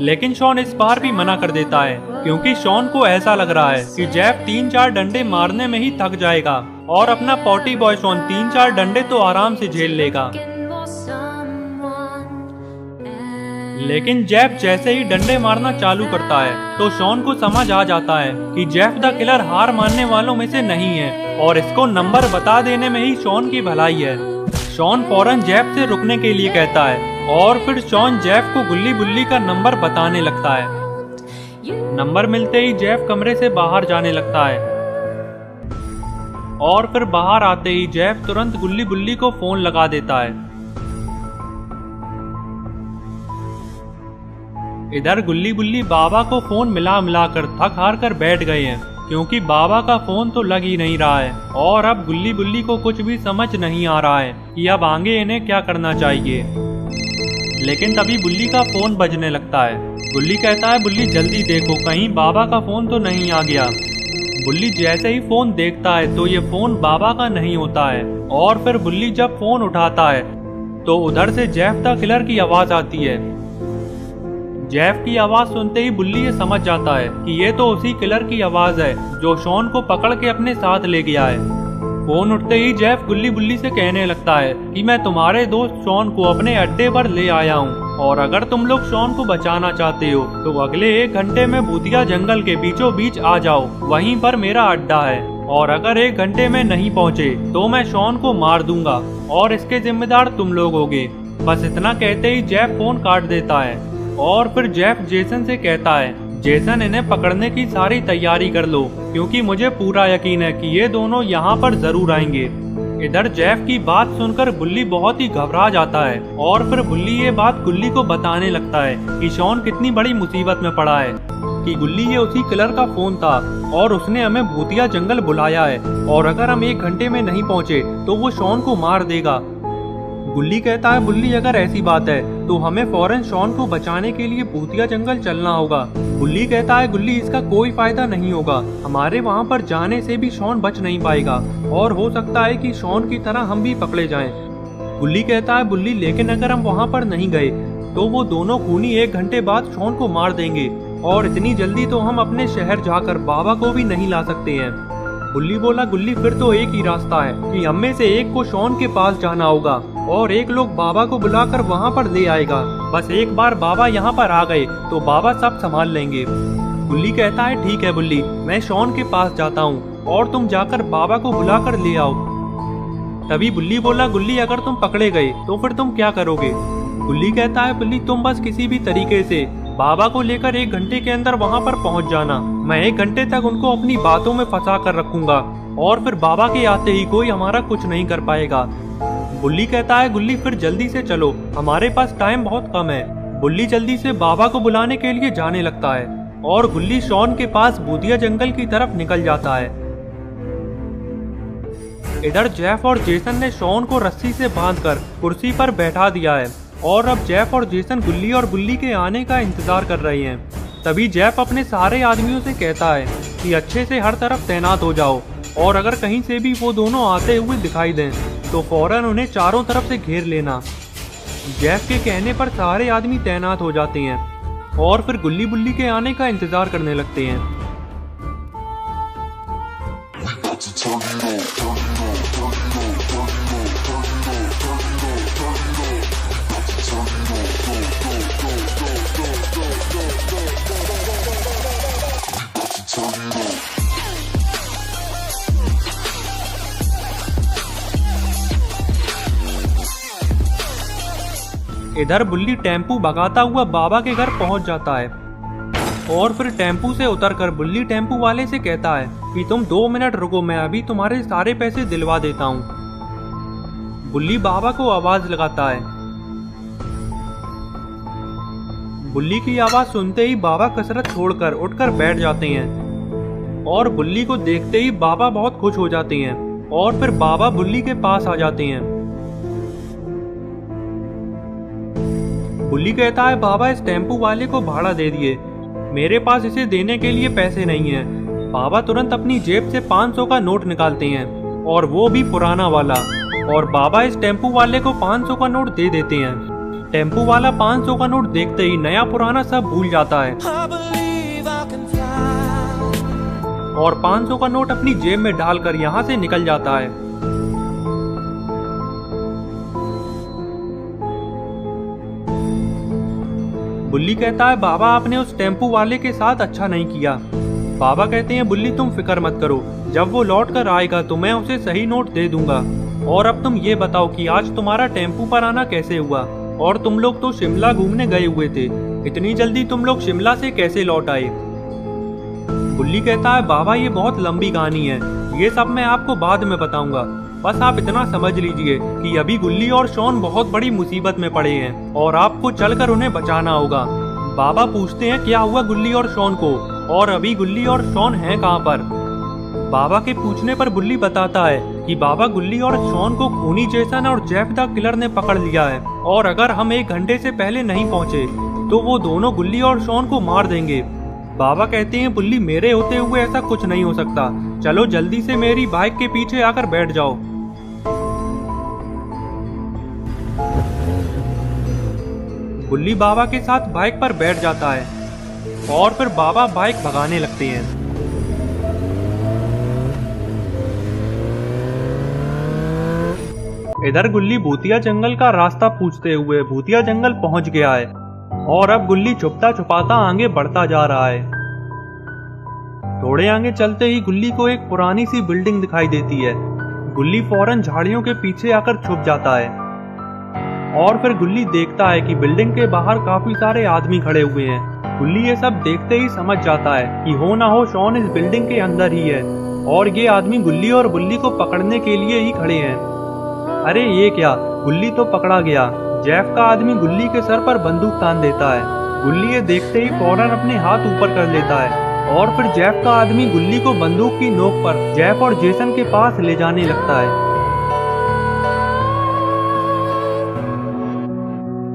लेकिन शॉन इस बार भी मना कर देता है क्योंकि शॉन को ऐसा लग रहा है कि जेफ 3-4 डंडे मारने में ही थक जाएगा और अपना पॉटी बॉय शॉन 3-4 डंडे तो आराम से झेल लेगा। लेकिन जेफ जैसे ही डंडे मारना चालू करता है तो शॉन को समझ आ जाता है कि जेफ द किलर हार मानने वालों में से नहीं है और इसको नंबर बता देने में ही शॉन की भलाई है। शॉन फौरन जेफ से रुकने के लिए कहता है और फिर शॉन जेफ को गुल्ली बुल्ली का नंबर बताने लगता है। नंबर मिलते ही जेफ कमरे से बाहर जाने लगता है और फिर बाहर आते ही जेफ तुरंत गुल्ली बुल्ली को फोन लगा देता है। इधर गुल्ली बुल्ली बाबा को फोन मिला कर थक हार कर बैठ गए हैं क्योंकि बाबा का फोन तो लग ही नहीं रहा है और अब गुल्ली बुल्ली को कुछ भी समझ नहीं आ रहा है कि अब आगे इन्हें क्या करना चाहिए। लेकिन तभी बुल्ली का फोन बजने लगता है। गुल्ली कहता है बुल्ली जल्दी देखो कहीं बाबा का फोन तो नहीं आ गया। बुल्ली जैसे ही फोन देखता है तो ये फोन बाबा का नहीं होता है और फिर बुल्ली जब फोन उठाता है तो उधर से जेफ द किलर की आवाज आती है। जेफ की आवाज सुनते ही बुल्ली ये समझ जाता है कि ये तो उसी किलर की आवाज है जो शॉन को पकड़ के अपने साथ ले गया है। फोन उठते ही जेफ गुल्ली बुल्ली से कहने लगता है कि मैं तुम्हारे दोस्त शॉन को अपने अड्डे पर ले आया हूँ और अगर तुम लोग शॉन को बचाना चाहते हो तो अगले 1 घंटे में भूतिया जंगल के बीचों बीच आ जाओ, वहीं पर मेरा अड्डा है और अगर 1 घंटे में नहीं पहुँचे तो मैं शॉन को मार दूंगा और इसके जिम्मेदार तुम लोग होगे। बस इतना कहते ही जेफ फोन काट देता है और फिर जेफ जेसन से कहता है जेसन इन्हें पकड़ने की सारी तैयारी कर लो क्योंकि मुझे पूरा यकीन है कि ये दोनों यहाँ पर जरूर आएंगे। इधर जेफ की बात सुनकर बुल्ली बहुत ही घबरा जाता है और फिर बुल्ली ये बात गुल्ली को बताने लगता है कि शॉन कितनी बड़ी मुसीबत में पड़ा है, कि गुल्ली ये उसी किलर का फोन था और उसने हमें भूतिया जंगल बुलाया है और अगर हम 1 घंटे में नहीं पहुँचे तो वो शॉन को मार देगा। गुल्ली कहता है बुल्ली अगर ऐसी बात है तो हमें फौरन शॉन को बचाने के लिए भूतिया जंगल चलना होगा। बुल्ली कहता है गुल्ली इसका कोई फायदा नहीं होगा, हमारे वहाँ पर जाने से भी शॉन बच नहीं पाएगा और हो सकता है कि शॉन की तरह हम भी पकड़े जाएं। गुल्ली कहता है बुल्ली लेकिन अगर हम वहाँ पर नहीं गए तो वो दोनों खूनी 1 घंटे बाद शॉन को मार देंगे और इतनी जल्दी तो हम अपने शहर जाकर बाबा को भी नहीं ला सकते हैं। बुल्ली बोला गुल्ली फिर तो एक ही रास्ता है कि हम में से एक को शॉन के पास जाना होगा और एक लोग बाबा को बुलाकर वहाँ पर ले आएगा। बस एक बार बाबा यहाँ पर आ गए तो बाबा सब संभाल लेंगे। गुल्ली कहता है ठीक है बुल्ली, मैं शॉन के पास जाता हूँ और तुम जाकर बाबा को बुलाकर ले आओ। तभी बुल्ली बोला गुल्ली अगर तुम पकड़े गए तो फिर तुम क्या करोगे। गुल्ली कहता है बुल्ली तुम बस किसी भी तरीके से बाबा को लेकर 1 घंटे के अंदर वहाँ पर पहुँच जाना, मैं 1 घंटे तक उनको अपनी बातों में फंसा कर रखूंगा और फिर बाबा के आते ही कोई हमारा कुछ नहीं कर पाएगा। बुल्ली कहता है गुल्ली फिर जल्दी से चलो, हमारे पास टाइम बहुत कम है। बुल्ली जल्दी से बाबा को बुलाने के लिए जाने लगता है और गुल्ली शॉन के पास भूतिया जंगल की तरफ निकल जाता है। इधर जेफ और जेसन ने शॉन को रस्सी से बांधकर कुर्सी पर बैठा दिया है और अब जेफ और जेसन गुल्ली और बुल्ली के आने का इंतजार कर रहे हैं। तभी जेफ अपने सारे आदमियों से कहता है कि अच्छे से हर तरफ तैनात हो जाओ और अगर कहीं से भी वो दोनों आते हुए दिखाई दें तो फौरन उन्हें चारों तरफ से घेर लेना। जेफ के कहने पर सारे आदमी तैनात हो जाते हैं और फिर गुल्ली बुल्ली के आने का इंतजार करने लगते हैं। इधर बुल्ली टेम्पू भगाता हुआ बाबा के घर पहुंच जाता है और फिर टेम्पू से उतरकर बुल्ली टेम्पू वाले से कहता है कि तुम 2 मिनट रुको, मैं अभी तुम्हारे सारे पैसे दिलवा देता हूँ। बुल्ली बाबा को आवाज लगाता है। बुल्ली की आवाज सुनते ही बाबा कसरत छोड़कर उठकर बैठ जाते हैं और बुल्ली को देखते ही बाबा बहुत खुश हो जाते हैं और फिर बाबा बुल्ली के पास आ जाते हैं। बुल्ली कहता है, बाबा इस टेम्पू वाले को भाड़ा दे दिए, मेरे पास इसे देने के लिए पैसे नहीं है। बाबा तुरंत अपनी जेब से 500 का नोट निकालते हैं और वो भी पुराना वाला, और बाबा इस टेम्पू वाले को 500 का नोट दे देते हैं। टेम्पू वाला 500 का नोट देखते ही नया पुराना सब भूल जाता है और 500 का नोट अपनी जेब में डालकर यहाँ से निकल जाता है। बुल्ली कहता है, बाबा आपने उस टेम्पू वाले के साथ अच्छा नहीं किया। बाबा कहते हैं, बुल्ली तुम फिक्र मत करो, जब वो लौट कर आएगा तो मैं उसे सही नोट दे दूंगा। और अब तुम ये बताओ कि आज तुम्हारा टेम्पू पर आना कैसे हुआ, और तुम लोग तो शिमला घूमने गए हुए थे, इतनी जल्दी तुम लोग शिमला से कैसे लौट आए? बुल्ली कहता है, बाबा ये बहुत लंबी कहानी है, ये सब मैं आपको बाद में बताऊंगा, बस आप इतना समझ लीजिए कि अभी गुल्ली और शॉन बहुत बड़ी मुसीबत में पड़े हैं और आपको चलकर उन्हें बचाना होगा। बाबा पूछते हैं, क्या हुआ गुल्ली और शॉन को, और अभी गुल्ली और शॉन हैं कहाँ पर? बाबा के पूछने पर बुल्ली बताता है कि बाबा गुल्ली और शॉन को खूनी जेसन और जेफ द किलर ने पकड़ लिया है, और अगर हम 1 घंटे से पहले नहीं पहुँचे तो वो दोनों गुल्ली और शॉन को मार देंगे। बाबा कहते हैं, बुल्ली मेरे होते हुए ऐसा कुछ नहीं हो सकता, चलो जल्दी से मेरी बाइक के पीछे आकर बैठ जाओ। बुल्ली बाबा के साथ बाइक पर बैठ जाता है और फिर बाबा बाइक भगाने लगते हैं। इधर गुल्ली भूतिया जंगल का रास्ता पूछते हुए भूतिया जंगल पहुंच गया है और अब गुल्ली छुपता छुपाता आगे बढ़ता जा रहा है। थोड़े आगे चलते ही गुल्ली को एक पुरानी सी बिल्डिंग दिखाई देती है। गुल्ली फौरन झाड़ियों के पीछे आकर छुप जाता है और फिर गुल्ली देखता है कि बिल्डिंग के बाहर काफी सारे आदमी खड़े हुए हैं। गुल्ली ये सब देखते ही समझ जाता है कि हो ना हो शॉन इस बिल्डिंग के अंदर ही है और ये आदमी गुल्ली और बुल्ली को पकड़ने के लिए ही खड़े हैं। अरे ये क्या, गुल्ली तो पकड़ा गया। जेफ का आदमी गुल्ली के सर पर बंदूक तान देता है। गुल्ली ये देखते ही फौरन अपने हाथ ऊपर कर लेता है और फिर जेफ का आदमी गुल्ली को बंदूक की नोक पर जेफ और जेसन के पास ले जाने लगता है।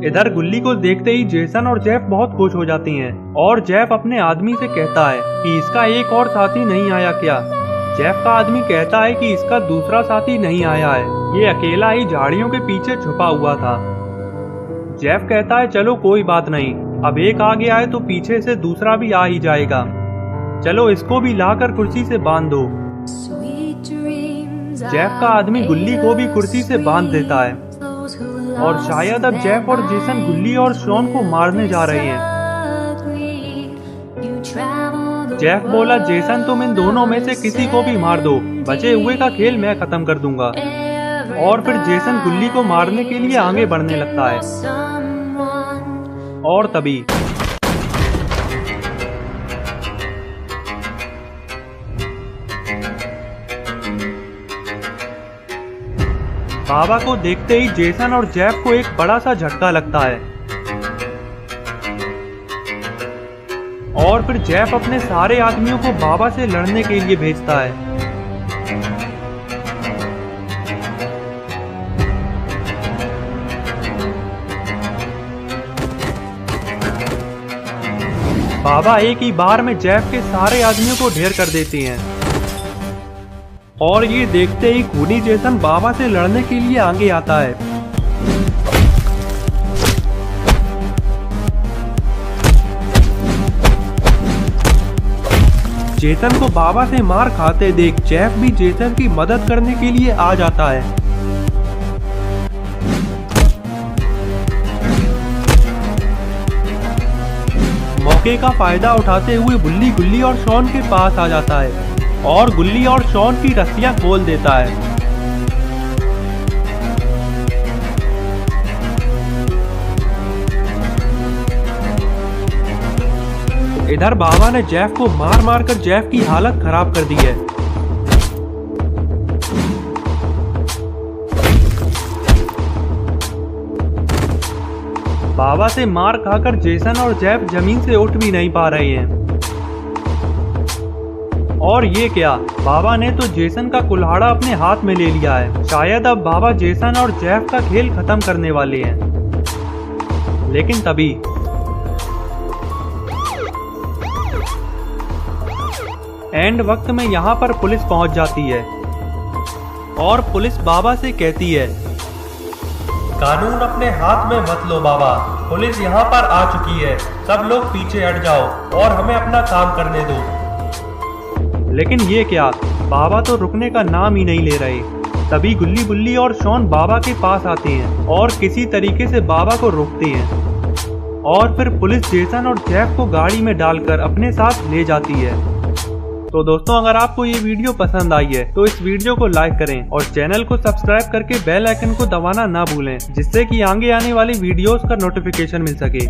इधर गुल्ली को देखते ही जेसन और जेफ बहुत खुश हो जाती हैं और जेफ अपने आदमी से कहता है कि इसका एक और साथी नहीं आया क्या? जेफ का आदमी कहता है कि इसका दूसरा साथी नहीं आया है, ये अकेला ही झाड़ियों के पीछे छुपा हुआ था। जेफ कहता है, चलो कोई बात नहीं, अब एक आ गया है तो पीछे से दूसरा भी आ ही जाएगा, चलो इसको भी लाकर कुर्सी से बांध दो। जेफ का आदमी गुल्ली को भी कुर्सी से बांध देता है और शायद अब जेफ और जेसन गुल्ली और शॉन को मारने जा रहे हैं। जेफ बोला, जेसन तुम इन दोनों में से किसी को भी मार दो, बचे हुए का खेल मैं खत्म कर दूंगा। और फिर जेसन गुल्ली को मारने के लिए आगे बढ़ने लगता है और तभी बाबा को देखते ही जेसन और जेफ को एक बड़ा सा झटका लगता है और फिर जेफ अपने सारे आदमियों को बाबा से लड़ने के लिए भेजता है। बाबा एक ही बार में जेफ के सारे आदमियों को ढेर कर देते हैं और ये देखते ही खूनी जेसन बाबा से लड़ने के लिए आगे आता है। जेसन को बाबा से मार खाते देख जेफ भी जेसन की मदद करने के लिए आ जाता है। मौके का फायदा उठाते हुए बुल्ली गुल्ली और शॉन के पास आ जाता है और गुल्ली और शॉन की रस्सियां खोल देता है। इधर बाबा ने जेफ को मार मार कर जेफ की हालत खराब कर दी है। बाबा से मार खाकर जेसन और जेफ जमीन से उठ भी नहीं पा रहे हैं। और ये क्या, बाबा ने तो जेसन का कुल्हाड़ा अपने हाथ में ले लिया है। शायद अब बाबा जेसन और जेफ का खेल खत्म करने वाले हैं। लेकिन तभी एंड वक्त में यहाँ पर पुलिस पहुंच जाती है और पुलिस बाबा से कहती है,
कानून अपने हाथ में मत लो बाबा, पुलिस यहाँ पर आ चुकी है, सब लोग पीछे हट जाओ और हमें अपना काम करने दो।
लेकिन ये क्या, बाबा तो रुकने का नाम ही नहीं ले रहे। तभी गुल्ली बुल्ली और शॉन बाबा के पास आते हैं और किसी तरीके से बाबा को रोकते हैं और फिर पुलिस जेसन और जेफ को गाड़ी में डालकर अपने साथ ले जाती है। तो दोस्तों, अगर आपको ये वीडियो पसंद आई है तो इस वीडियो को लाइक करें और चैनल को सब्सक्राइब करके बेल आइकन को दबाना ना भूलें, जिससे कि आगे आने वाली वीडियोस का नोटिफिकेशन मिल सके।